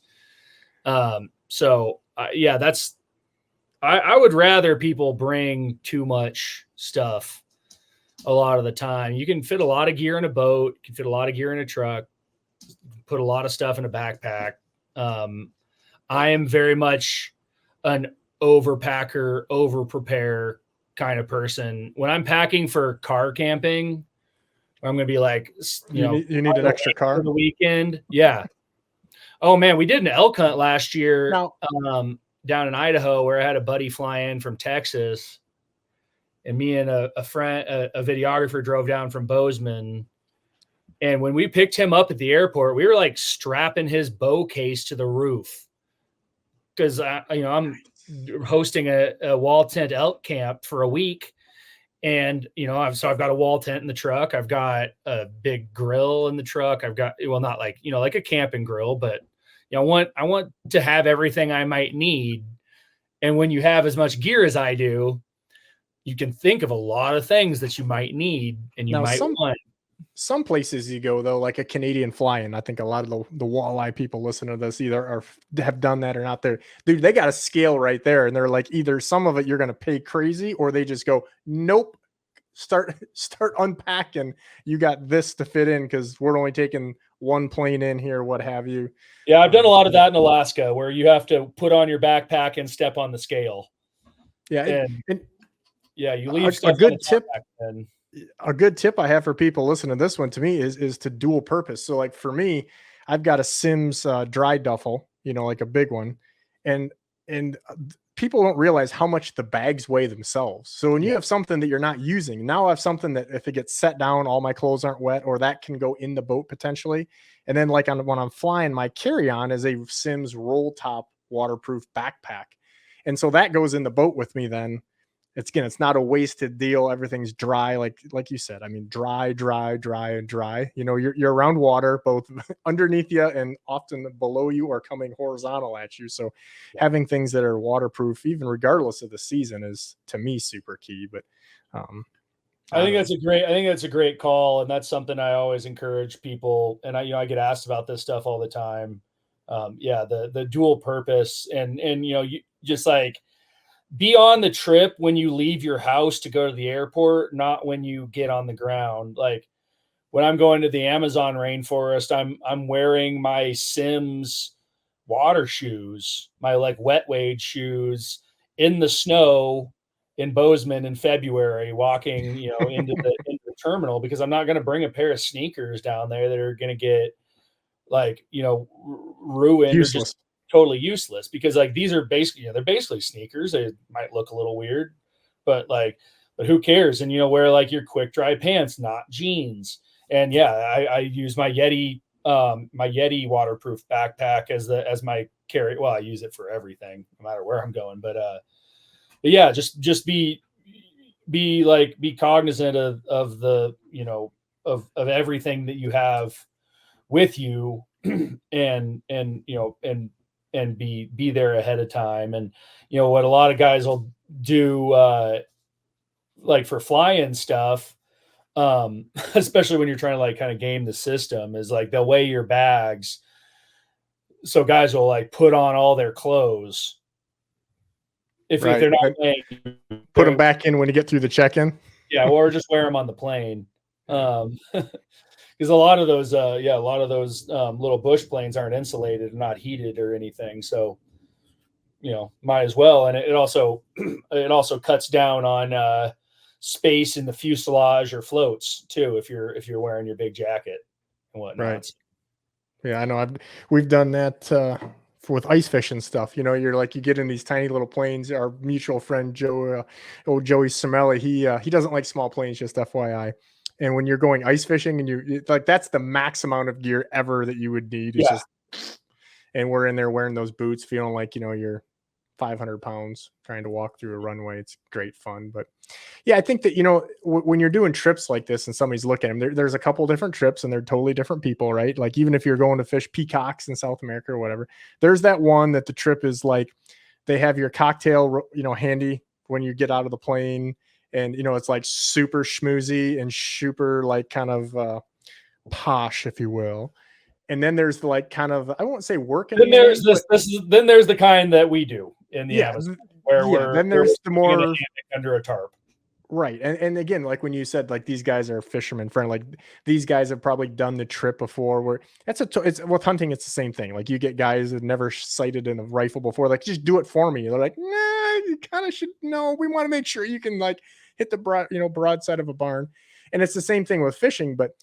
So yeah, I would rather people bring too much stuff a lot of the time. You can fit a lot of gear in a boat, you can fit a lot of gear in a truck, put a lot of stuff in a backpack. I am very much an overpacker, over prepare kind of person. When I'm packing for car camping, I'm going to be like, you need an extra car for the weekend. Yeah. Oh man, we did an elk hunt last year down in Idaho, where I had a buddy fly in from Texas, and me and a friend, a videographer, drove down from Bozeman. And when we picked him up at the airport, we were like strapping his bow case to the roof, because I'm hosting a wall tent elk camp for a week. And, I've got a wall tent in the truck. I've got a big grill in the truck. I've got, well, not like, like a camping grill, but I want to have everything I might need. And when you have as much gear as I do, you can think of a lot of things that you might need and want. Some places you go, though, like a Canadian fly-in, I think a lot of the walleye people listening to this either have done that or not. There, dude, they got a scale right there, and they're like, either some of it you're going to pay crazy, or they just go, nope, start unpacking. You got this to fit in, because we're only taking one plane in here, what have you. Yeah, I've done a lot of that in Alaska, where you have to put on your backpack and step on the scale. Yeah, and yeah, you leave a good tip. A good tip I have for people listening to this one, to me, is to dual purpose. So like for me, I've got a Sims dry duffel, like a big one, and people don't realize how much the bags weigh themselves. So when you have something that you're not using, now I have something that if it gets set down, all my clothes aren't wet, or that can go in the boat potentially. And then like when I'm flying, my carry-on is a Sims roll top waterproof backpack. And so that goes in the boat with me then. It's not a wasted deal. Everything's dry. Like you said, I mean, dry, and dry. You're around water, both underneath you and often below you, or coming horizontal at you. So having things that are waterproof, even regardless of the season, is to me super key. But I think that's a great call. And that's something I always encourage people. And I get asked about this stuff all the time. The dual purpose and, you just like be on the trip when you leave your house to go to the airport, not when you get on the ground. Like when I'm going to the Amazon rainforest, I'm wearing my Sims water shoes, my like wet wade shoes in the snow in Bozeman in February, walking, into the terminal, because I'm not going to bring a pair of sneakers down there that are going to get like, ruined Useless. or just totally useless, because like these are basically, they're basically sneakers. They might look a little weird, but who cares? And, wear like your quick dry pants, not jeans. And I use my Yeti waterproof backpack as my carry. Well, I use it for everything, no matter where I'm going. But yeah, just be cognizant of the, of everything that you have with you, and be there ahead of time. And, what a lot of guys will do, like for fly-in stuff, especially when you're trying to like kind of game the system, is like they'll weigh your bags. So guys will like put on all their clothes. If they're not weighing, put them back in when you get through the check-in. Yeah, or just wear them on the plane. Because a lot of those little bush planes aren't insulated and not heated or anything. So, might as well. And it also cuts down on space in the fuselage or floats too, if you're wearing your big jacket and whatnot. Right. Yeah, I know. We've done that with ice fishing stuff. You're like, you get in these tiny little planes. Our mutual friend Joey Samelli, he doesn't like small planes, just FYI. And when you're going ice fishing, and that's the max amount of gear ever that you would need. And we're in there wearing those boots, feeling like, you're 500 pounds trying to walk through a runway. It's great fun. But yeah, I think that, when you're doing trips like this and somebody's looking at them, there's a couple different trips and they're totally different people, right? Like even if you're going to fish peacocks in South America or whatever, there's that one that the trip is like, they have your cocktail, handy when you get out of the plane. And, it's like super schmoozy and super like kind of posh, if you will. And then there's the like kind of, I won't say working. Then there's then there's the kind that we do in the Amazon, where then there's the more under a tarp. Right. And again, like when you said, like, these guys are fisherman friendly, like these guys have probably done the trip before, where it's with hunting, it's the same thing. Like you get guys that never sighted in a rifle before, like, just do it for me. They're like, nah, you kind of should know. We want to make sure you can like hit the broadside of a barn. And it's the same thing with fishing. But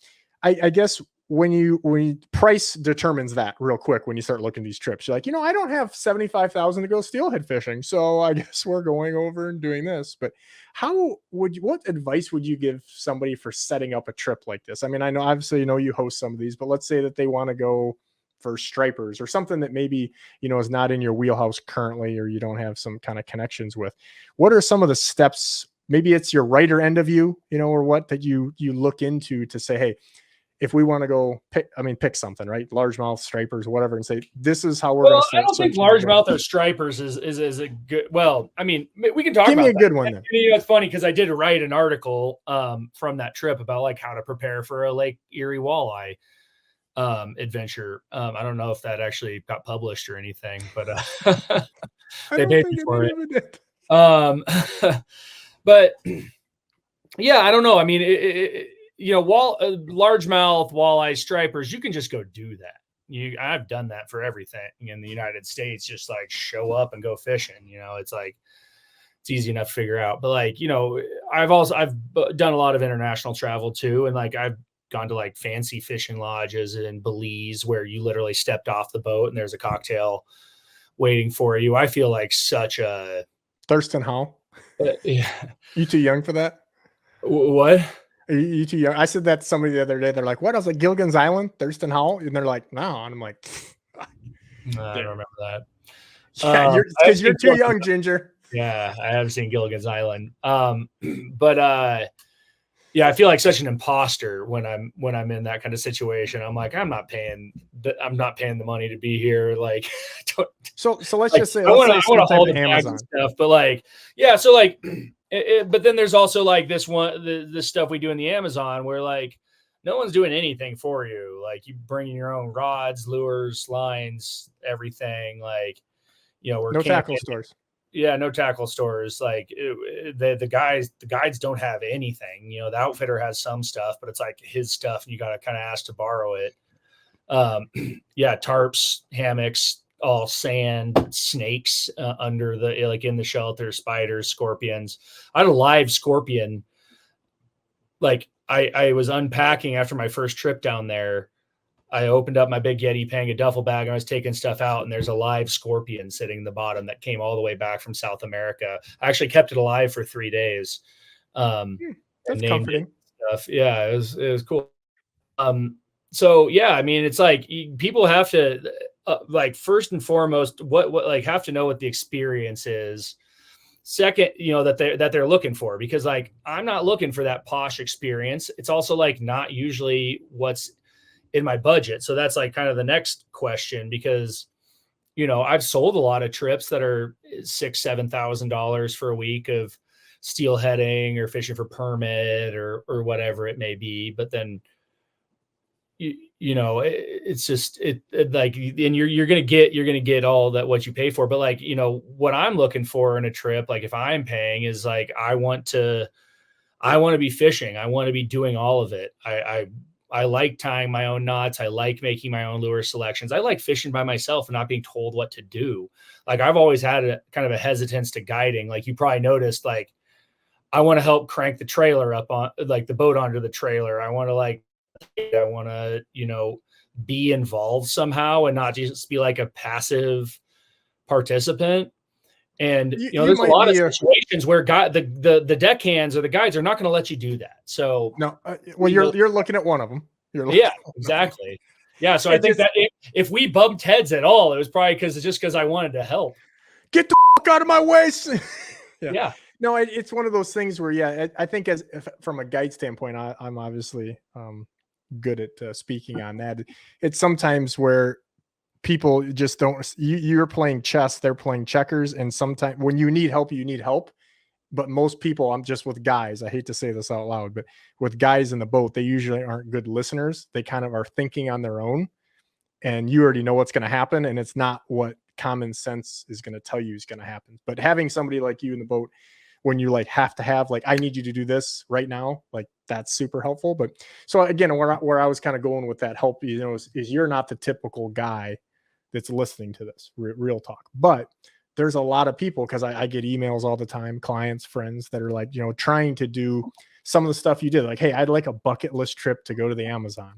I guess when price determines that real quick, when you start looking at these trips, you're like, I don't have 75,000 to go steelhead fishing. So I guess we're going over and doing this. But what advice would you give somebody for setting up a trip like this? I mean, I know obviously, you host some of these, but let's say that they want to go for stripers or something that maybe, is not in your wheelhouse currently, or you don't have some kind of connections with. What are some of the steps? Maybe it's your writer end of you, or what that you look into to say, hey, if we want to go pick something, right? Largemouth, stripers, whatever, and say, this is how we're going to start. I don't think largemouth or stripers is a good, well, I mean, we can talk about Give me a good one then. It's funny because I did write an article from that trip about like how to prepare for a Lake Erie Walleye adventure. I don't know if that actually got published or anything, but they paid me for it. But yeah, I don't know. I mean, largemouth, walleye, stripers, you can just go do that. I've done that for everything in the United States. Just like show up and go fishing. It's like, it's easy enough to figure out. But like, I've done a lot of international travel too. And like, I've gone to like fancy fishing lodges in Belize where you literally stepped off the boat and there's a cocktail waiting for you. I feel like such a Thurston Howell. Yeah. You too young for that? What? Are you too young? I said that to somebody the other day. They're like, what? I was like, Gilligan's Island, Thurston Howell. And they're like, no. And I'm like, I don't remember that. Yeah, because you're too young, Ginger. Yeah, I have seen Gilligan's Island. But yeah, I feel like such an imposter when I'm in that kind of situation. I'm like, I'm not paying the money to be here. Like, so let's like, just say, I want to hold the bags and stuff. But like, yeah, so like, But then there's also like this stuff we do in the Amazon where like no one's doing anything for you. Like you bring in your own rods, lures, lines, everything. Like, we're No camping. tackle stores. Yeah, no tackle stores. Like the guides don't have anything. The outfitter has some stuff, but it's like his stuff, and you got to kind of ask to borrow it. Yeah, tarps, hammocks, all sand, snakes under in the shelter, spiders, scorpions. I had a live scorpion. Like I was unpacking after my first trip down there. I opened up my big Yeti Panga duffel bag and I was taking stuff out, and there's a live scorpion sitting in the bottom that came all the way back from South America. I actually kept it alive for 3 days. That's comforting. Stuff. Yeah, it was cool. So yeah, I mean, it's like people have to like first and foremost, what like have to know what the experience is. Second, that they're looking for, because like I'm not looking for that posh experience. It's also like not usually what's in my budget. So that's like kind of the next question, because, I've sold a lot of trips that are $6,000-$7,000 for a week of steelheading or fishing for permit or whatever it may be. But then, it's just like, and you're going to get all that, what you pay for. But like, what I'm looking for in a trip, like if I'm paying, is like, I want to be fishing. I want to be doing all of it. I like tying my own knots. I like making my own lure selections. I like fishing by myself and not being told what to do. Like I've always had a kind of a hesitance to guiding. Like you probably noticed, like I want to help crank the trailer up on like the boat onto the trailer. I want to, be involved somehow and not just be like a passive participant. And there's a lot of situations where the deckhands or the guides are not going to let you do that. So no, well, you're looking at one of them. Yeah, exactly. Yeah, so I think that if we bumped heads at all, it was probably because I wanted to help. Get the fuck out of my way. Yeah. No, it's one of those things where, I think from a guide standpoint, I'm obviously good at speaking on that. It's sometimes where people just don't, you're playing chess, they're playing checkers. And sometimes when you need help, but most people, I'm just with guys, I hate to say this out loud, but with guys in the boat, they usually aren't good listeners. They kind of are thinking on their own, and you already know what's going to happen. And it's not what common sense is going to tell you is going to happen. But having somebody like you in the boat, when you like have to have like, I need you to do this right now, like that's super helpful. But so again, where I was kind of going with that help, is you're not the typical guy that's listening to this, real talk. But there's a lot of people, because I get emails all the time, clients, friends that are like, trying to do some of the stuff you did. Like, hey, I'd like a bucket list trip to go to the Amazon.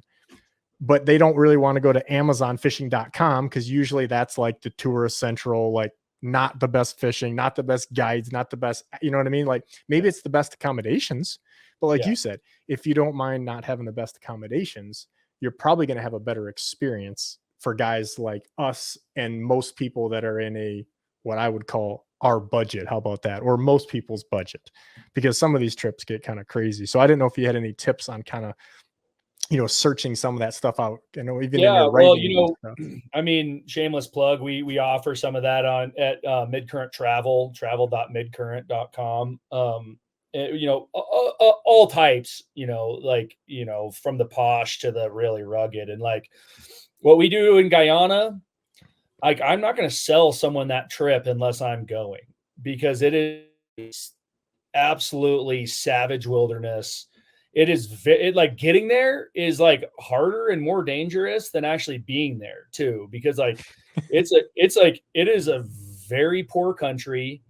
But they don't really want to go to amazonfishing.com, because usually that's like the tourist central, like not the best fishing, not the best guides, not the best, you know what I mean? Like maybe it's the best accommodations, but like you said, if you don't mind not having the best accommodations, you're probably going to have a better experience for guys like us and most people that are in what I would call our budget. How about that? Or most people's budget, because some of these trips get kind of crazy. So I didn't know if you had any tips on kind of, searching some of that stuff out. Even in your writing. I mean, shameless plug. We offer some of that at Midcurrent travel.midcurrent.com. All types, from the posh to the really rugged. And like what we do in Guyana, like I'm not going to sell someone that trip unless I'm going, because it is absolutely savage wilderness. It is like getting there is like harder and more dangerous than actually being there too, because like it is a very poor country.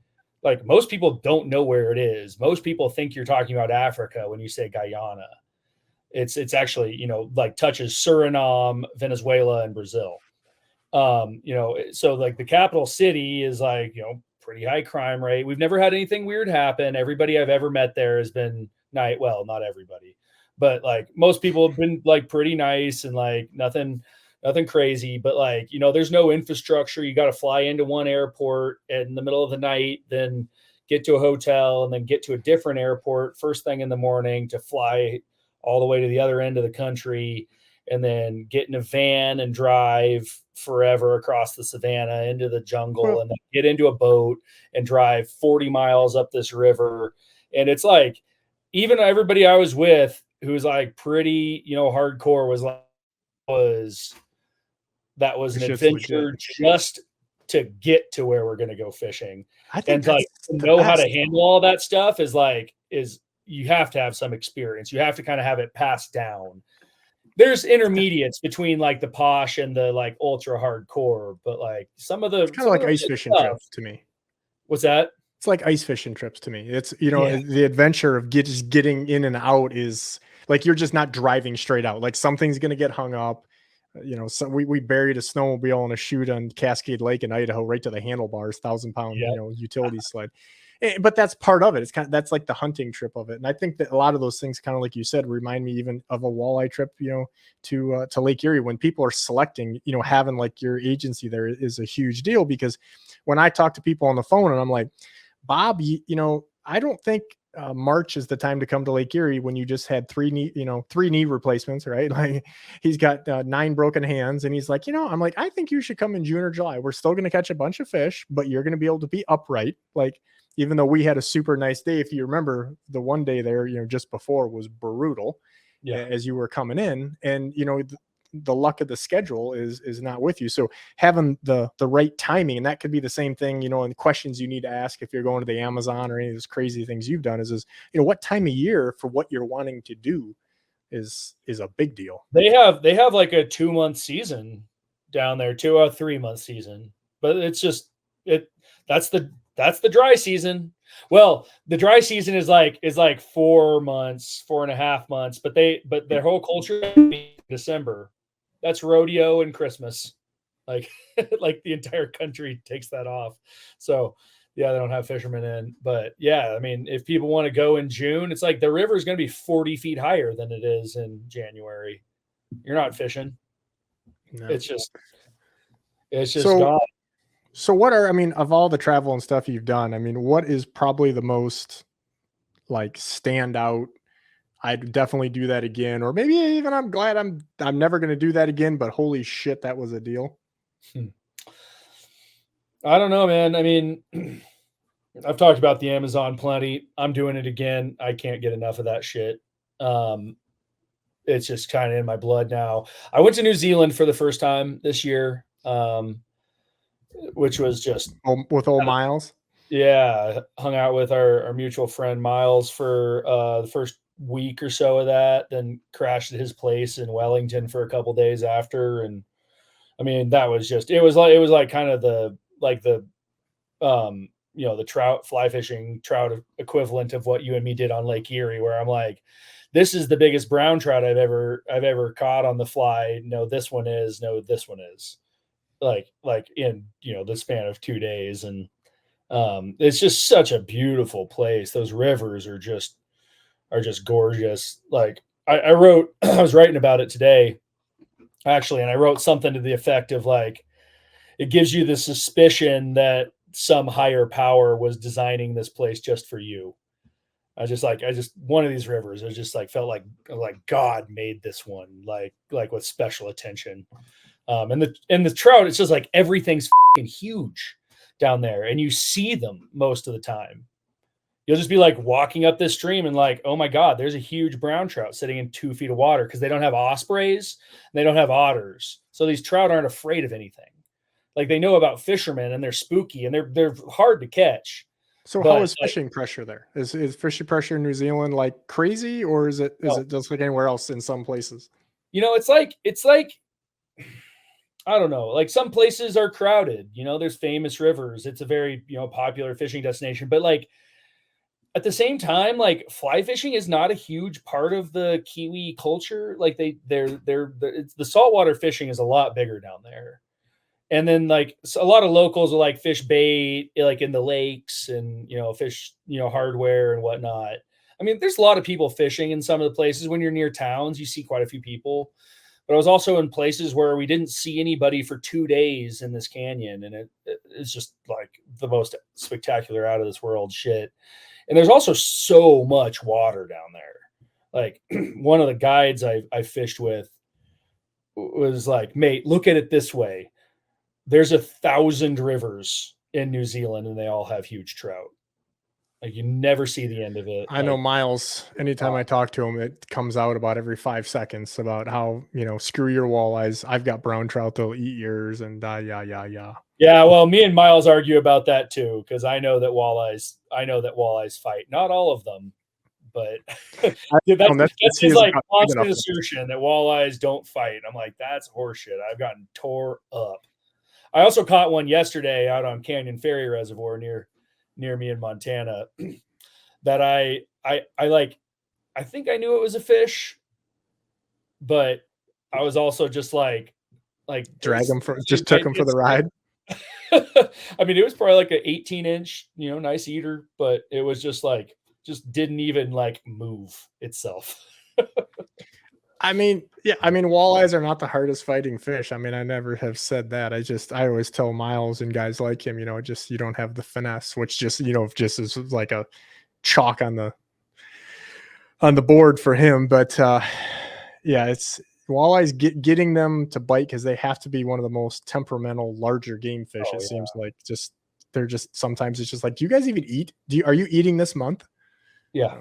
Like most people don't know where it is. Most people think you're talking about Africa when you say Guyana. It's actually, like touches Suriname, Venezuela, and Brazil. So like the capital city is like, pretty high crime rate. We've never had anything weird happen. Everybody I've ever met there has been nice. Well, not everybody, but like most people have been like pretty nice and like nothing crazy. But like, there's no infrastructure. You got to fly into one airport in the middle of the night, then get to a hotel, and then get to a different airport first thing in the morning to fly all the way to the other end of the country, and then get in a van and drive forever across the savannah into the jungle, and then get into a boat and drive 40 miles up this river And it's like, even everybody I was with who's like pretty, hardcore was an It's just legit. adventure just to get to where we're going to go fishing. I think And like that's to the know how best. to handle all that stuff is you have to have some experience. You have to kind of have it passed down. There's intermediates between like the posh and the like ultra hardcore, but like some of It's the kind of like ice good fishing stuff. trips to me. What's that? It's like ice fishing trips to me. It's, Yeah. the adventure of just getting in and out is like, you're just not driving straight out. Like something's going to get hung up. So we buried a snowmobile in a chute on Cascade Lake in Idaho, right to the handlebars, 1,000-pound, Yep. utility sled. But that's part of it. That's like the hunting trip of it. And I think that a lot of those things, kind of like you said, remind me even of a walleye trip, to Lake Erie. When people are selecting, having like your agency there is a huge deal, because when I talk to people on the phone and I'm like, Bob, I don't think March is the time to come to Lake Erie when you just had three knee replacements, right? Like he's got 9 broken hands, and he's like, I'm like, I think you should come in June or July. We're still going to catch a bunch of fish, but you're going to be able to be upright. Like, even though we had a super nice day, if you remember the one day there, just before was brutal, as you were coming in, and the luck of the schedule is not with you. So having the right timing, and that could be the same thing, and questions you need to ask if you're going to the Amazon or any of those crazy things you've done is what time of year for what you're wanting to do is a big deal. They have like a 2-month season down there, 2 or 3-month season, but it's just that's the dry season. Well, the dry season is like 4 months, 4.5 months, but their whole culture is December. That's rodeo and Christmas. Like like the entire country takes that off. So yeah, they don't have fishermen in. But yeah, I mean, if people want to go in June, it's like the river is going to be 40 feet higher than it is in January. You're not fishing. No. It's just So gone. So what are, of all the travel and stuff you've done, what is probably the most like standout? I'd definitely do that again, or maybe even I'm glad I'm never going to do that again, but holy shit, that was a deal. I don't know, man. I mean, I've talked about the Amazon plenty. I'm doing it again. I can't get enough of that shit. It's just kind of in my blood now. I went to New Zealand for the first time this year, which was just with old Miles. Yeah, hung out with our mutual friend Miles for the first week or so of that, then crashed at his place in Wellington for a couple days after. And I mean, that was just it was like kind of the the trout fly fishing trout equivalent of what you and me did on Lake Erie, where I'm like, this is the biggest brown trout I've ever caught on the fly. No, this one is. No, this one is. Like in the span of 2 days. And it's just such a beautiful place. Those rivers are just gorgeous. Like I wrote, I was writing about it today, actually, and I wrote something to the effect of like, it gives you the suspicion that some higher power was designing this place just for you. One of these rivers, I just like felt like God made this one, like with special attention. And the trout, it's just like everything's huge down there, and you see them most of the time. You'll just be like walking up this stream and like, oh my God, there's a huge brown trout sitting in 2 feet of water, because they don't have ospreys, and they don't have otters. So these trout aren't afraid of anything. Like they know about fishermen, and they're spooky, and they're hard to catch. So how is fishing pressure there? Is fishing pressure in New Zealand like crazy, or is it just like anywhere else in some places? It's like I don't know, like some places are crowded, there's famous rivers. It's a very, popular fishing destination, but like at the same time, like fly fishing is not a huge part of the Kiwi culture. Like the saltwater fishing is a lot bigger down there. And then like a lot of locals will like fish bait, like in the lakes, and, fish, hardware and whatnot. I mean, there's a lot of people fishing in some of the places. When you're near towns, you see quite a few people. But I was also in places where we didn't see anybody for 2 days in this canyon. And it's just like the most spectacular, out of this world shit. And there's also so much water down there. Like one of the guides I fished with was like, mate, look at it this way. There's 1,000 rivers in New Zealand, and they all have huge trout. Like you never see the end of it. I know Like, Miles, anytime I talk to him, it comes out about every 5 seconds about how, screw your walleyes. I've got brown trout that'll eat yours and yeah. yeah, well, me and Miles argue about that too, because I know that walleyes fight. Not all of them, but that's his like constant assertion that walleyes don't fight. I'm like, that's horseshit. I've gotten tore up. I also caught one yesterday out on Canyon Ferry Reservoir near me in Montana that I think I knew it was a fish, but I was also just like drag him took him for the ride. I mean, it was probably like an 18-inch, nice eater, but it was just didn't even like move itself. I mean, walleyes are not the hardest fighting fish. I mean, I never have said that. I always tell Miles and guys like him, you don't have the finesse, which just is like a chalk on the board for him. But yeah, it's walleyes getting them to bite because they have to be one of the most temperamental, larger game fish. Seems like they're just sometimes it's just like, do you guys even eat? Are you eating this month? Yeah.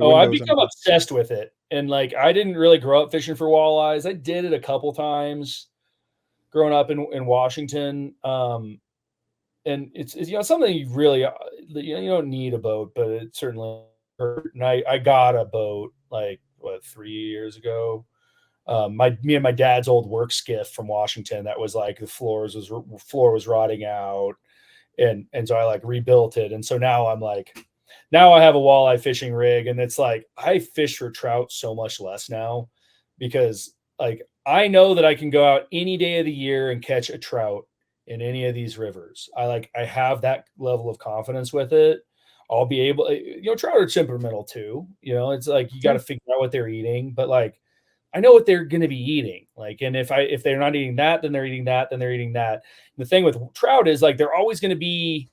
I've become obsessed with it. And like, I didn't really grow up fishing for walleyes. I did it a couple times growing up in Washington. And it's something you really, you don't need a boat, but it certainly hurt. And I got a boat like 3 years ago. Me and my dad's old work skiff from Washington, that was like the floor was rotting out. And so I like rebuilt it. And so now now I have a walleye fishing rig, and it's like I fish for trout so much less now because like I know that I can go out any day of the year and catch a trout in any of these rivers. I have that level of confidence with it. I'll be able, trout are temperamental too. It's like you got to figure out what they're eating, but like I know what they're going to be eating. Like, and if they're not eating that, then they're eating that, then they're eating that. And the thing with trout is like they're always going to be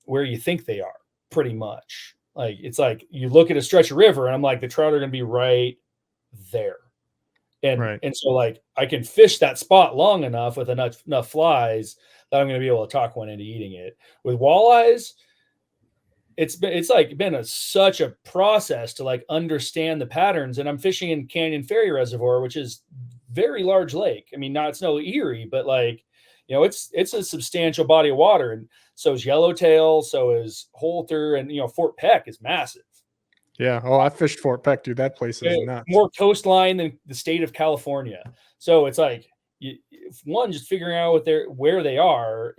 where you think they are. Pretty much. Like it's like you look at a stretch of river and I'm like, the trout are going to be right there. And so like I can fish that spot long enough with enough flies that I'm going to be able to talk one into eating it. With walleyes, it's been such a process to like understand the patterns. And I'm fishing in Canyon Ferry Reservoir, which is very large lake. I mean, it's no Erie, but like, it's a substantial body of water. And so is Yellowtail, so is Holter, and Fort Peck is massive. Yeah. Oh, I fished Fort Peck, dude. That place is nuts. More coastline than the state of California. So it's like just figuring out where they are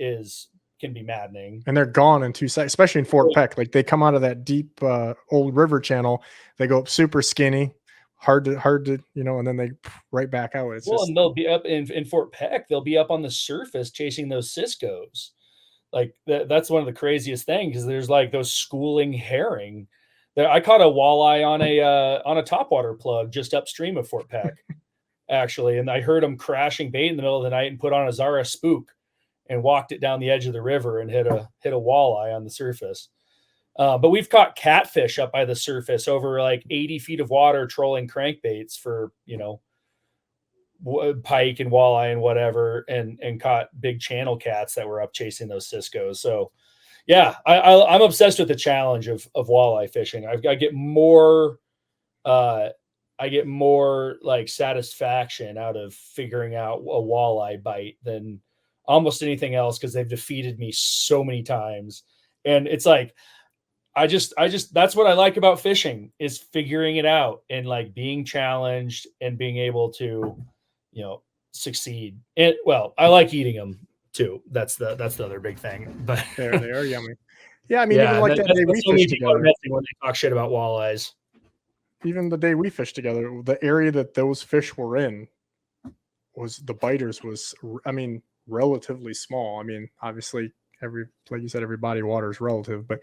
can be maddening. And they're gone in 2 seconds, especially in Fort Peck. Like they come out of that deep old river channel, they go up super skinny, hard to and then they right back out. And they'll be up in Fort Peck. They'll be up on the surface chasing those ciscos. Like that's one of the craziest things, because there's like those schooling herring. I caught a walleye on a topwater plug just upstream of Fort Peck, actually, and I heard him crashing bait in the middle of the night and put on a Zara spook and walked it down the edge of the river and hit a walleye on the surface. But we've caught catfish up by the surface over like 80 feet of water, trolling crankbaits for pike and walleye and whatever, and caught big channel cats that were up chasing those ciscos. So yeah, I'm obsessed with the challenge of walleye fishing. I get more like satisfaction out of figuring out a walleye bite than almost anything else, because they've defeated me so many times. And it's like I just that's what I like about fishing, is figuring it out and like being challenged and being able to succeed. And well, I like eating them too. That's the other big thing. But they are yummy. Yeah, I mean, even like that day we fished together, when they talk shit about walleyes. Even the day we fished together, the area that those fish were in the biters was, I mean, relatively small. I mean, obviously like you said, every body of water is relative, but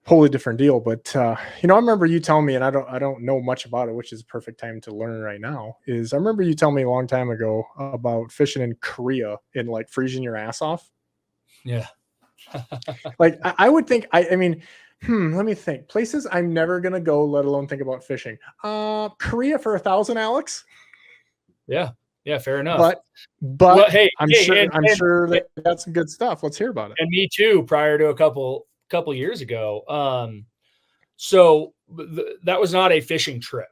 wholly different deal. But I remember you telling me, and I don't know much about it, which is a perfect time to learn right now, is I remember you telling me a long time ago about fishing in Korea and like freezing your ass off. Yeah. Like I would think, I mean, let me think. Places I'm never gonna go, let alone think about fishing. Korea for 1,000, Alex. Yeah, fair enough. But well, hey, I'm sure that's some good stuff. Let's hear about it. And me too. Prior to a couple couple years ago. So that was not a fishing trip,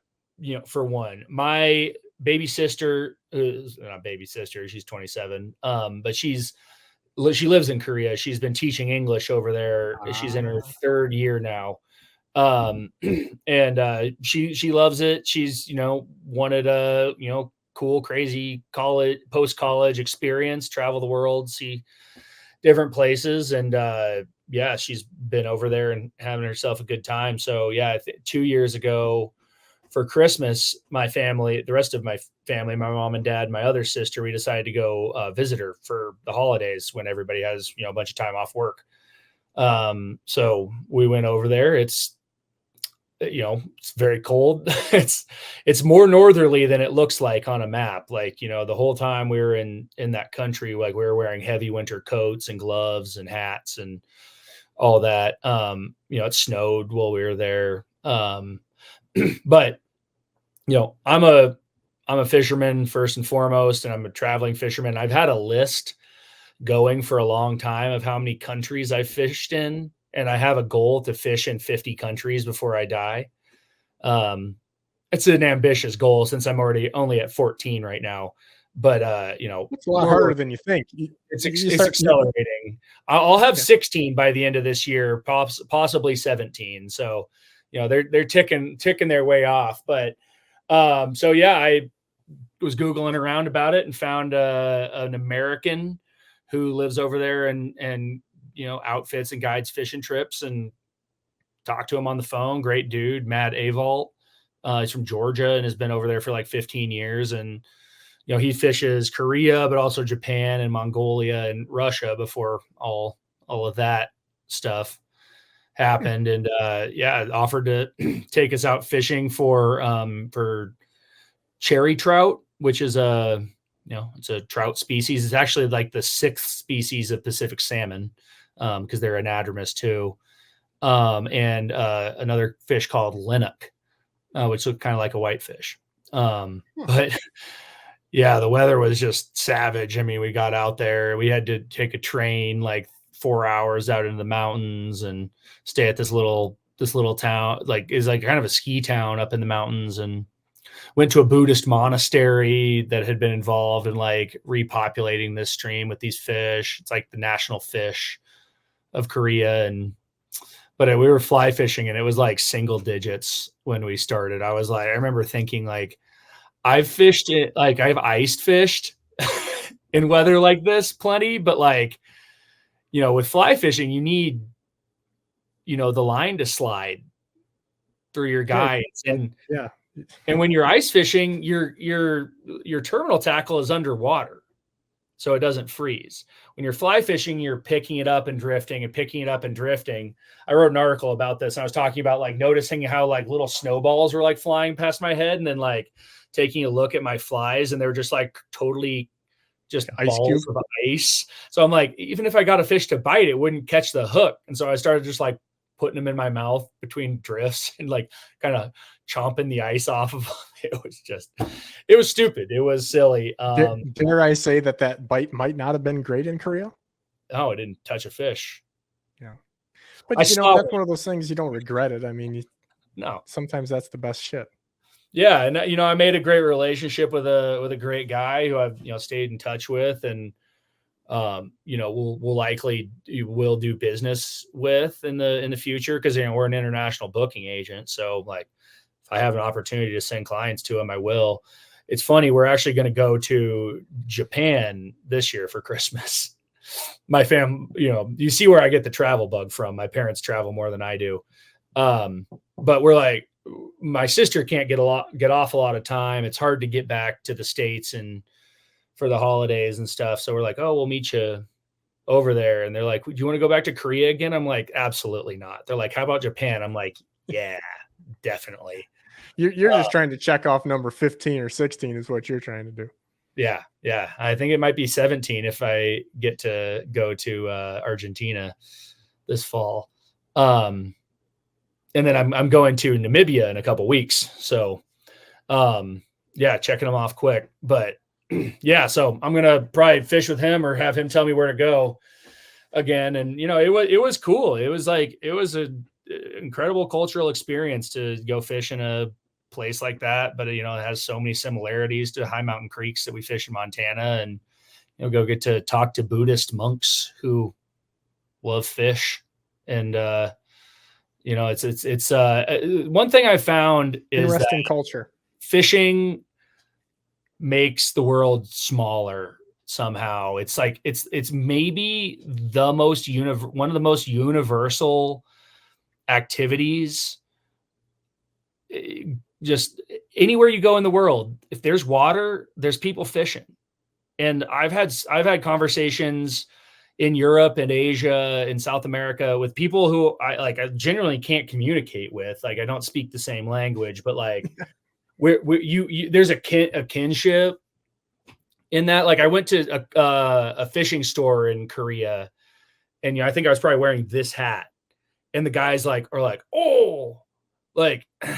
for one. My baby sister is not baby sister. She's 27. But she lives in Korea. She's been teaching English over there. She's in her third year now. And she loves it. She's, wanted a, cool, crazy post-college experience, travel the world, see different places. And, yeah, she's been over there and having herself a good time. So yeah, 2 years ago for Christmas, the rest of my family, my mom and dad, my other sister, we decided to go visit her for the holidays when everybody has, a bunch of time off work. So we went over there. It's very cold. It's more northerly than it looks like on a map. Like, the whole time we were in that country, like we were wearing heavy winter coats and gloves and hats and all that. It snowed while we were there. But, I'm a fisherman first and foremost, and I'm a traveling fisherman. I've had a list going for a long time of how many countries I've fished in, and I have a goal to fish in 50 countries before I die. It's an ambitious goal since I'm only at 14 right now. But it's a lot harder than you think. It's accelerating. I'll have 16 by the end of this year, possibly 17. So, they're ticking their way off. But so yeah, I was Googling around about it and found an American who lives over there and outfits and guides fishing trips, and talked to him on the phone. Great dude, Matt Avalt. He's from Georgia and has been over there for like 15 years. And, he fishes Korea, but also Japan and Mongolia and Russia before all of that stuff happened. And offered to take us out fishing for cherry trout, which is it's a trout species. It's actually like the 6th species of Pacific salmon, because they're anadromous too. And another fish called linnock, which looked kind of like a whitefish. But yeah, the weather was just savage. I mean, we got out there, we had to take a train like 4 hours out into the mountains and stay at this little town, like is like kind of a ski town up in the mountains, and went to a Buddhist monastery that had been involved in like repopulating this stream with these fish. It's like the national fish of Korea. But we were fly fishing and it was like single digits when we started. I remember thinking like, I've fished it, like I've iced fished in weather like this plenty, but like, with fly fishing, you need, the line to slide through your guides. And when you're ice fishing, your terminal tackle is underwater, so it doesn't freeze. When you're fly fishing, you're picking it up and drifting and picking it up and drifting. I wrote an article about this, and I was talking about like noticing how like little snowballs were like flying past my head, and then like taking a look at my flies, and they were just like totally just ice balls of ice. So I'm like, even if I got a fish to bite, it wouldn't catch the hook. And so I started just like putting them in my mouth between drifts and like kind of chomping the ice off of them. It was stupid. It was silly. Dare I say that bite might not have been great in Korea? Oh, it didn't touch a fish. Yeah. But that's one of those things you don't regret it. I mean, no, sometimes that's the best shit. Yeah. And I made a great relationship with a great guy who I've, stayed in touch with, and we'll likely do business with in the future, because we're an international booking agent. So like if I have an opportunity to send clients to him, I will. It's funny, we're actually going to go to Japan this year for Christmas. My fam, you see where I get the travel bug from. My parents travel more than I do. But we're like, my sister can't get off a lot of time. It's hard to get back to the States and for the holidays and stuff. So we're like, oh, we'll meet you over there. And they're like, do you want to go back to Korea again? I'm like, absolutely not. They're like, how about Japan? I'm like, yeah, definitely. You're just trying to check off number 15 or 16 is what you're trying to do. Yeah. Yeah. I think it might be 17 if I get to go to Argentina this fall. And then I'm going to Namibia in a couple weeks. So checking them off quick. But yeah, so I'm going to probably fish with him or have him tell me where to go again. And, it was cool. It was a incredible cultural experience to go fish in a place like that. But, it has so many similarities to high mountain creeks that we fish in Montana, and, go get to talk to Buddhist monks who love fish. And, it's one thing I found is interesting that culture. Fishing makes the world smaller somehow. It's like, it's maybe one of the most universal activities. Just anywhere you go in the world, if there's water, there's people fishing. And I've had conversations in Europe and Asia and South America with people who I genuinely can't communicate with. Like, I don't speak the same language, but like there's a kinship in that. Like, I went to a fishing store in Korea, and I think I was probably wearing this hat, and the guys are like, oh, like I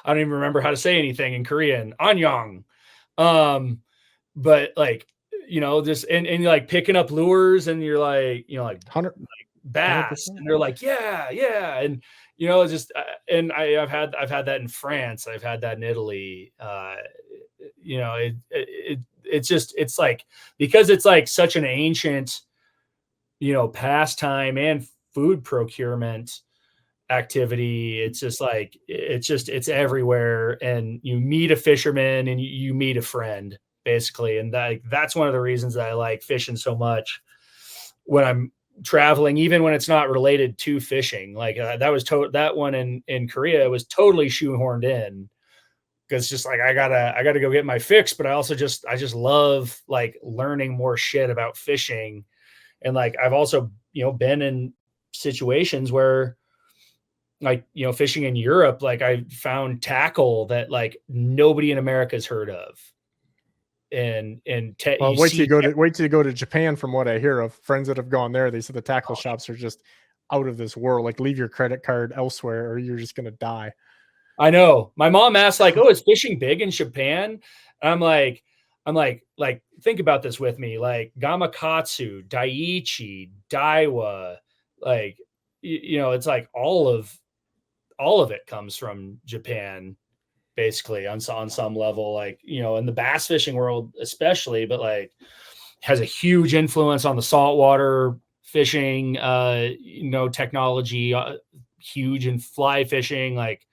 don't even remember how to say anything in Korean. Annyeong. But like, just and like picking up lures, and you're like, 100 bass, 100%. and they're like, yeah, and just and I've had that in France, I've had that in Italy. It's like, because it's like such an ancient, pastime and food procurement activity. It's just like, it's everywhere, and you meet a fisherman and you meet a friend, basically. And that's one of the reasons that I like fishing so much when I'm traveling, even when it's not related to fishing. Like that one in Korea was totally shoehorned in, because just like, I gotta go get my fix, but I just love like learning more shit about fishing. And like, I've also, been in situations where, like, fishing in Europe, like I found tackle that like nobody in America has heard of. And wait till you go to Japan. From what I hear of friends that have gone there, they said the tackle shops are just out of this world. Like, leave your credit card elsewhere or you're just going to die. I know. My mom asked, like, oh, is fishing big in Japan? And I'm like, think about this with me. Like, gamakatsu, daiichi, daiwa, like, it's like all of it comes from Japan, basically, on some level. Like, in the bass fishing world especially, but like has a huge influence on the saltwater fishing technology, huge in fly fishing. Like,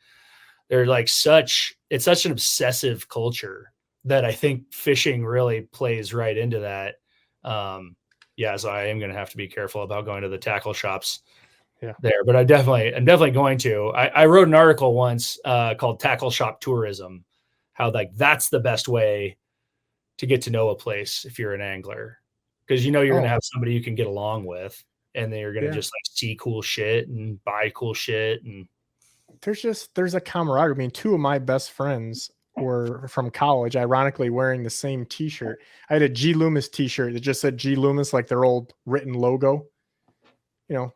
they're like it's such an obsessive culture that I think fishing really plays right into that. So I am going to have to be careful about going to the tackle shops there, but I'm definitely going to. I wrote an article once called Tackle Shop Tourism, how like that's the best way to get to know a place if you're an angler, because you're going to have somebody you can get along with, and then you're going to just like see cool shit and buy cool shit. And there's a camaraderie. I mean, two of my best friends were from college, ironically wearing the same t-shirt. I had a G Loomis t-shirt that just said G Loomis, like their old written logo.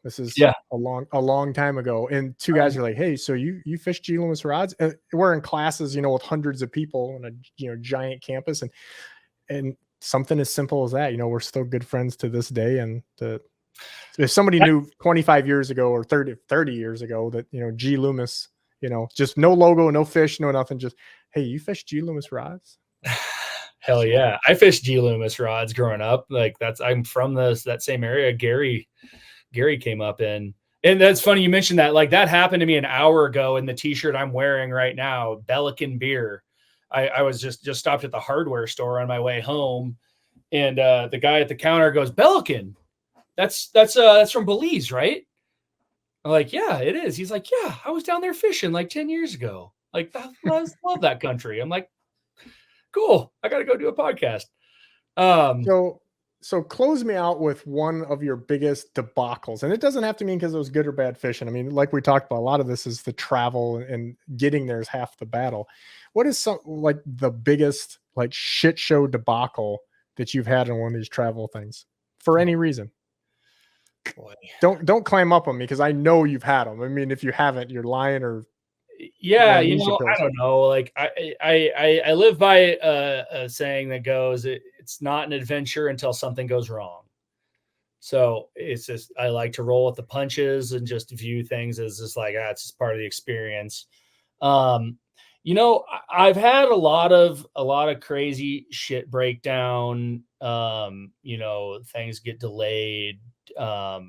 This is a long time ago. And two guys are like, hey, so you fish G Loomis rods? And we're in classes, with hundreds of people on a giant campus, and something as simple as that, we're still good friends to this day. And if somebody knew 25 years ago or 30 years ago that, G Loomis, just no logo, no fish, no nothing, just, hey, you fish G Loomis rods? Hell yeah. I fished G Loomis rods growing up. Like, I'm from that same area. Gary came up in, and that's funny you mentioned that. Like, that happened to me an hour ago in the t-shirt I'm wearing right now, Bellican beer. I was just stopped at the hardware store on my way home, and the guy at the counter goes, Bellican, that's from Belize, right? I'm like, yeah, it is. He's like, yeah, I was down there fishing like 10 years ago. Like, I love that country. I'm like, cool. I got to go do a podcast. So close me out with one of your biggest debacles. And it doesn't have to mean because it was good or bad fishing. I mean, like we talked about, a lot of this is the travel, and getting there is half the battle. What is like the biggest like shit show debacle that you've had in one of these travel things for any reason? Boy. Don't climb up on me, because I know you've had them. I mean, if you haven't, you're lying. Or I don't know. Like, I live by a saying that goes, it's not an adventure until something goes wrong. So it's just, I like to roll with the punches and just view things as just like, it's just part of the experience. I've had a lot of crazy shit breakdown. Things get delayed. I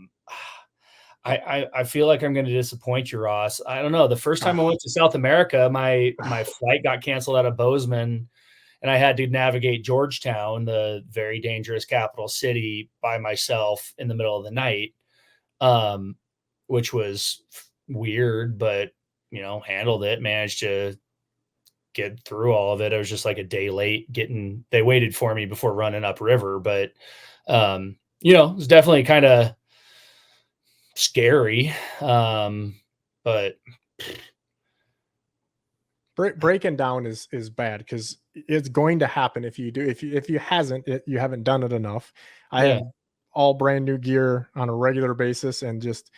feel like I'm going to disappoint you, Ross. I don't know. The first time I went to South America, my flight got canceled out of Bozeman, and I had to navigate Georgetown, the very dangerous capital city, by myself in the middle of the night, which was weird, but handled it. Managed to get through all of it. I was just like a day late they waited for me before running upriver, but it was definitely kind of scary. But breaking down is bad because it's going to happen if you do. If you haven't done it enough. I have all brand new gear on a regular basis, and just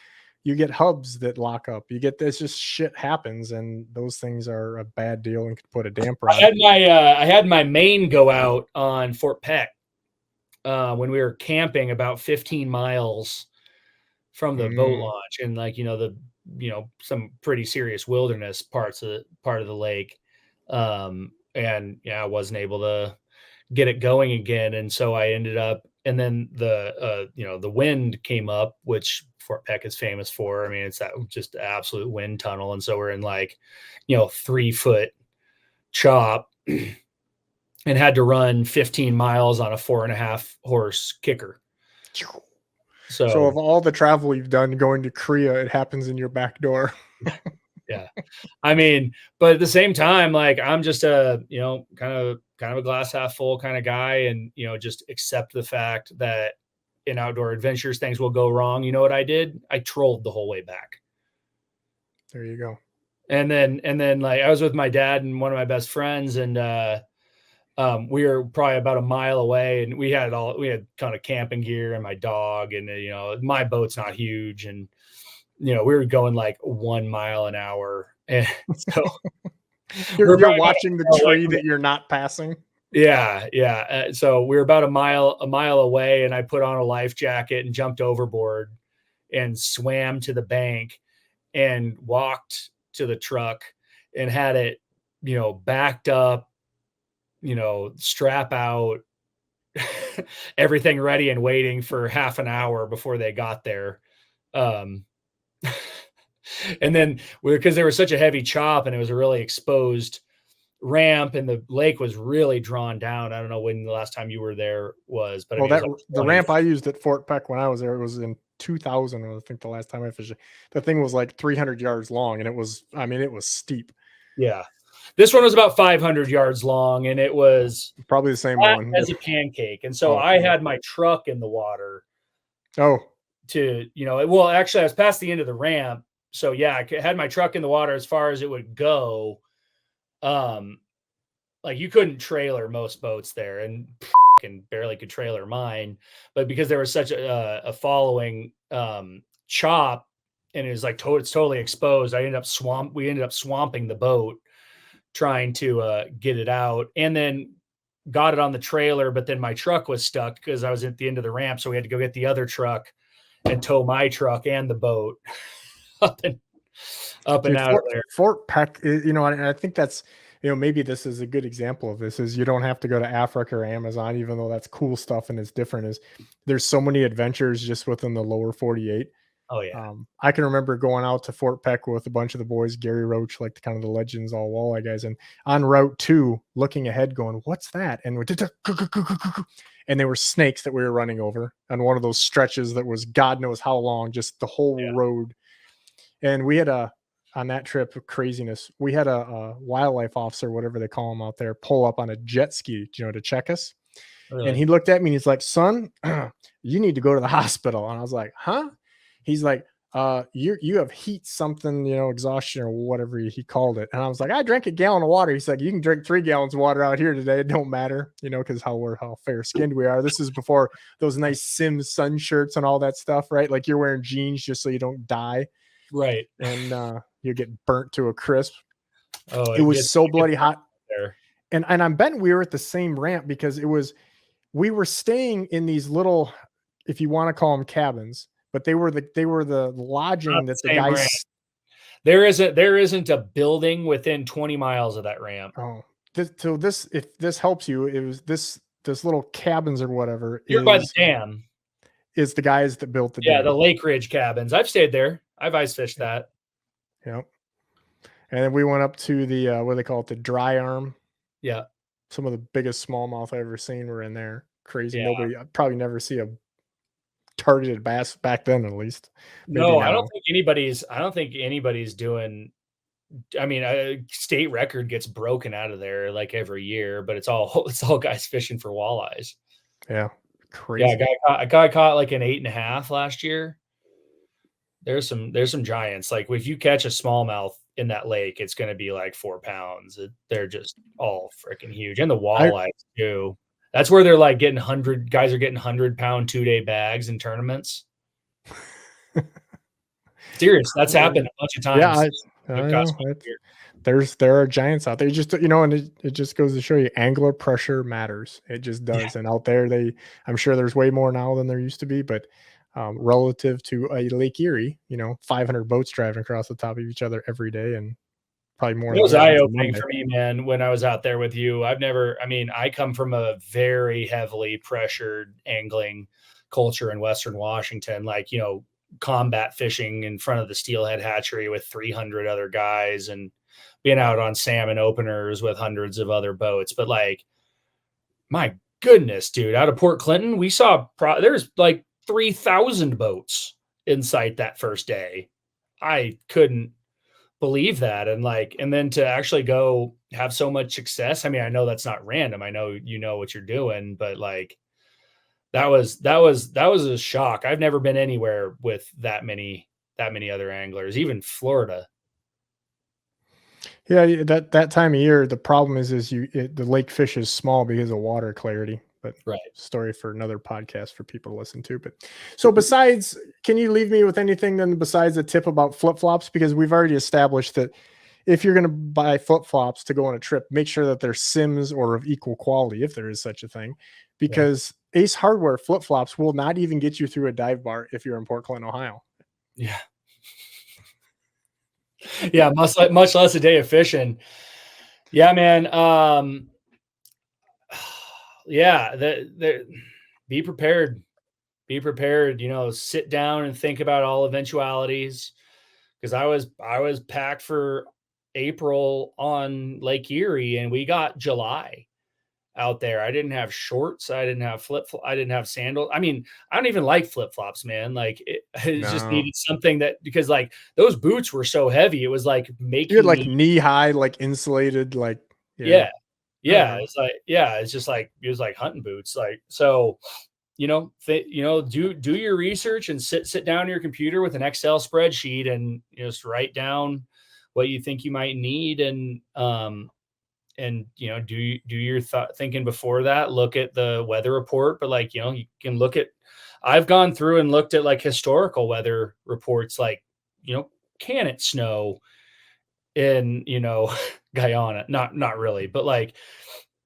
you get hubs that lock up. You get this, just shit happens, and those things are a bad deal and could put a damper on. I had my main go out on Fort Peck when we were camping about 15 miles from the boat launch, and some pretty serious wilderness part of the lake. I wasn't able to get it going again. And so I ended up, and then the wind came up, which Fort Peck is famous for. I mean, it's that just absolute wind tunnel. And so we're in 3-foot chop and had to run 15 miles on a 4.5 horse kicker. So of all the travel you've done going to Korea, it happens in your back door. Yeah. I mean, but at the same time, I'm just a, kind of a glass half full kind of guy, and, just accept the fact that in outdoor adventures, things will go wrong. You know what I did? I trolled the whole way back. There you go. And then I was with my dad and one of my best friends, and we were probably about a mile away, and we had kind of camping gear and my dog, and my boat's not huge, and we were going 1 mile an hour, and so you're watching the tree that you're not passing. Yeah. So we were about a mile away, and I put on a life jacket and jumped overboard and swam to the bank and walked to the truck and had it, backed up, strap out, everything ready and waiting for half an hour before they got there. And then because there was such a heavy chop and it was a really exposed ramp and the lake was really drawn down. I don't know when the last time you were there was, but the ramp I used at Fort Peck when I was there, it was in 2000. I think the last time I fished, the thing was 300 yards long, and it was steep. Yeah. This one was about 500 yards long, and it was probably the same one as a pancake. And so I had my truck in the water. Actually I was past the end of the ramp. So yeah, I had my truck in the water as far as it would go. You couldn't trailer most boats there, and barely could trailer mine. But because there was such a following chop, and it was it's totally exposed, we ended up swamping the boat trying to get it out, and then got it on the trailer. But then my truck was stuck because I was at the end of the ramp, so we had to go get the other truck and tow my truck and the boat up and out of there. Fort Peck, and I think that's, maybe this is a good example of this, is you don't have to go to Africa or Amazon, even though that's cool stuff and it's different. Is there's so many adventures just within the lower 48. Oh yeah. I can remember going out to Fort Peck with a bunch of the boys, Gary Roach, kind of the Legends All Walleye guys, and on Route 2, looking ahead, going, "What's that?" And and there were snakes that we were running over on one of those stretches that was God knows how long, just the whole road. And we had on that trip of craziness, we had a wildlife officer, whatever they call him out there, pull up on a jet ski, to check us. Really? And he looked at me and he's like, "Son, you need to go to the hospital." And I was like, "Huh?" He's like, you have heat something, exhaustion or whatever he called it. And I was like, "I drank a gallon of water." He's like, "You can drink 3 gallons of water out here today. It don't matter, because how fair skinned we are." This is before those nice Sims sun shirts and all that stuff, right? You're wearing jeans just so you don't die. Right. And you get burnt to a crisp. Oh, it was so bloody hot there. And I'm betting we were at the same ramp because we were staying in these little if you want to call them cabins, but they were the lodging Not that the the same ramp. guys. There isn't a building within 20 miles of that ramp. Oh, if this helps you, it was this little cabins or whatever You're by the dam. is the guys that built the Yeah, dam. the Lake Ridge cabins. I've stayed there. I've ice fished that. Yep. And then we went up to the what do they call it, the dry arm. Yeah. Some of the biggest smallmouth I've ever seen were in there. Crazy. Yeah. I'd probably never see a targeted bass back then, at least. Maybe No, now. I don't think anybody's doing. I mean, a state record gets broken out of there like every year, but it's all guys fishing for walleyes. Yeah, crazy. Yeah, a guy caught like an 8.5 last year. There's some giants. Like if you catch a smallmouth in that lake, it's going to be like 4 pounds. They're just all freaking huge, and the walleyes too. That's where they're like getting 100 guys are getting 100-pound 2-day bags in tournaments. Serious, that's happened a bunch of times. Yeah, I know. There are giants out there. Just and it just goes to show you, angler pressure matters. It just does. Yeah. And out there, I'm sure there's way more now than there used to be, but relative to a Lake Erie, 500 boats driving across the top of each other every day, and probably more. It was eye-opening for me, man, when I was out there with you. I come from a very heavily pressured angling culture in Western Washington, like, combat fishing in front of the steelhead hatchery with 300 other guys and being out on salmon openers with hundreds of other boats. But like, my goodness, dude, out of Port Clinton, we saw there's like 3,000 boats in sight that first day. I couldn't believe that. And then to actually go have so much success. I mean, I know that's not random. I know you know what you're doing, but like that was a shock. I've never been anywhere with that many other anglers, even Florida. Yeah, that time of year, the problem is the lake fish is small because of water clarity. But right, story for another podcast for people to listen to. But so besides, can you leave me with anything then besides a tip about flip flops? Because we've already established that if you're going to buy flip flops to go on a trip, make sure that they're Sims or of equal quality, if there is such a thing. Because Ace Hardware flip flops will not even get you through a dive bar if you're in Port Clinton, Ohio. Yeah. Yeah, much less a day of fishing. Yeah, man. Yeah, be prepared. Be prepared. Sit down and think about all eventualities. Because I was packed for April on Lake Erie, and we got July out there. I didn't have shorts. I didn't have I didn't have sandals. I mean, I don't even like flip flops, man. Like just needed something because like those boots were so heavy. It was like making you had like knee high, like insulated, like yeah. It's like it's just like it was like hunting boots. Like so, do your research and sit down on your computer with an Excel spreadsheet and just write down what you think you might need and do your thinking before that. Look at the weather report, but like you can look at. I've gone through and looked at like historical weather reports, like can it snow in Guyana? Not really, but like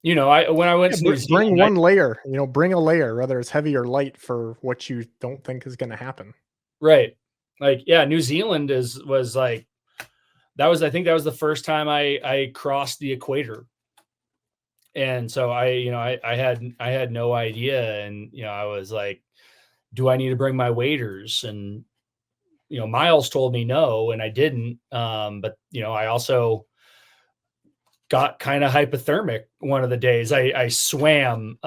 when I went to New Zealand, bring one layer. Bring a layer, whether it's heavy or light, for what you don't think is going to happen. Right, like New Zealand was like. I think that was the first time I crossed the equator. And so I had no idea. And, I was like, do I need to bring my waders? And, Miles told me no, and I didn't. But, I also got kind of hypothermic one of the days. I swam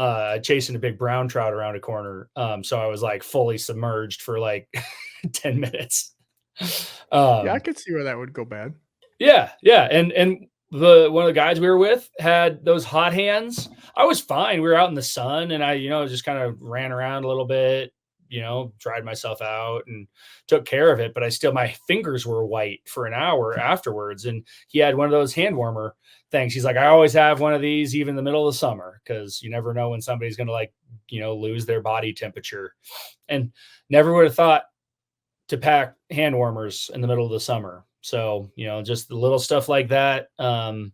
chasing a big brown trout around a corner. So I was like fully submerged for like 10 minutes. I could see where that would go bad. Yeah. And one of the guys we were with had those hot hands. I was fine. We were out in the sun, and I just kind of ran around a little bit, dried myself out and took care of it. But my fingers were white for an hour afterwards. And he had one of those hand warmer things. He's like, I always have one of these, even in the middle of the summer, because you never know when somebody's going to lose their body temperature. And never would have thought to pack hand warmers in the middle of the summer. So, just the little stuff like that can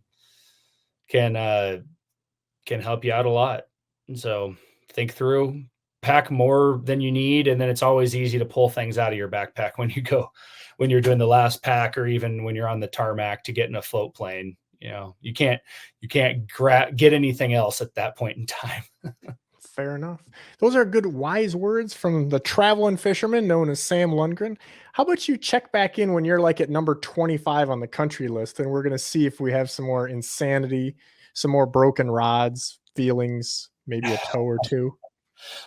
help you out a lot. And so think through pack more than you need. And then it's always easy to pull things out of your backpack when you're doing the last pack, or even when you're on the tarmac to get in a float plane. You can't get anything else at that point in time. Fair enough. Those are good wise words from the traveling fisherman known as Sam Lungren. How about you check back in when you're like at number 25 on the country list, and we're going to see if we have some more insanity, some more broken rods, feelings, maybe a toe or two.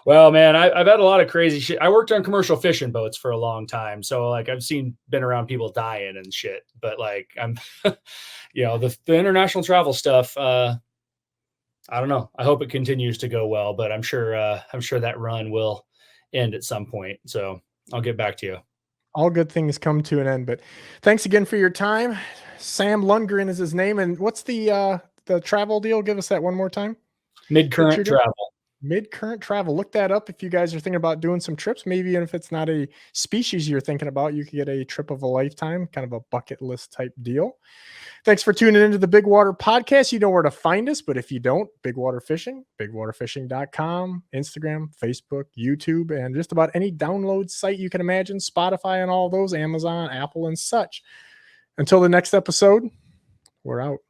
Well, man, I've had a lot of crazy shit. I worked on commercial fishing boats for a long time. So like been around people dying and shit, but like the international travel stuff, I don't know. I hope it continues to go well, but I'm sure that run will end at some point. So I'll get back to you. All good things come to an end, but thanks again for your time. Sam Lungren is his name. And what's the travel deal? Give us that one more time. Mid-current travel. Mid-current travel. Look that up if you guys are thinking about doing some trips. Maybe even if it's not a species you're thinking about, you could get a trip of a lifetime, kind of a bucket list type deal. Thanks for tuning into the Bigwater podcast. You know where to find us, but if you don't, Bigwater Fishing, bigwaterfishing.com, Instagram, Facebook, YouTube, and just about any download site you can imagine, Spotify and all those, Amazon, Apple, and such. Until the next episode, we're out.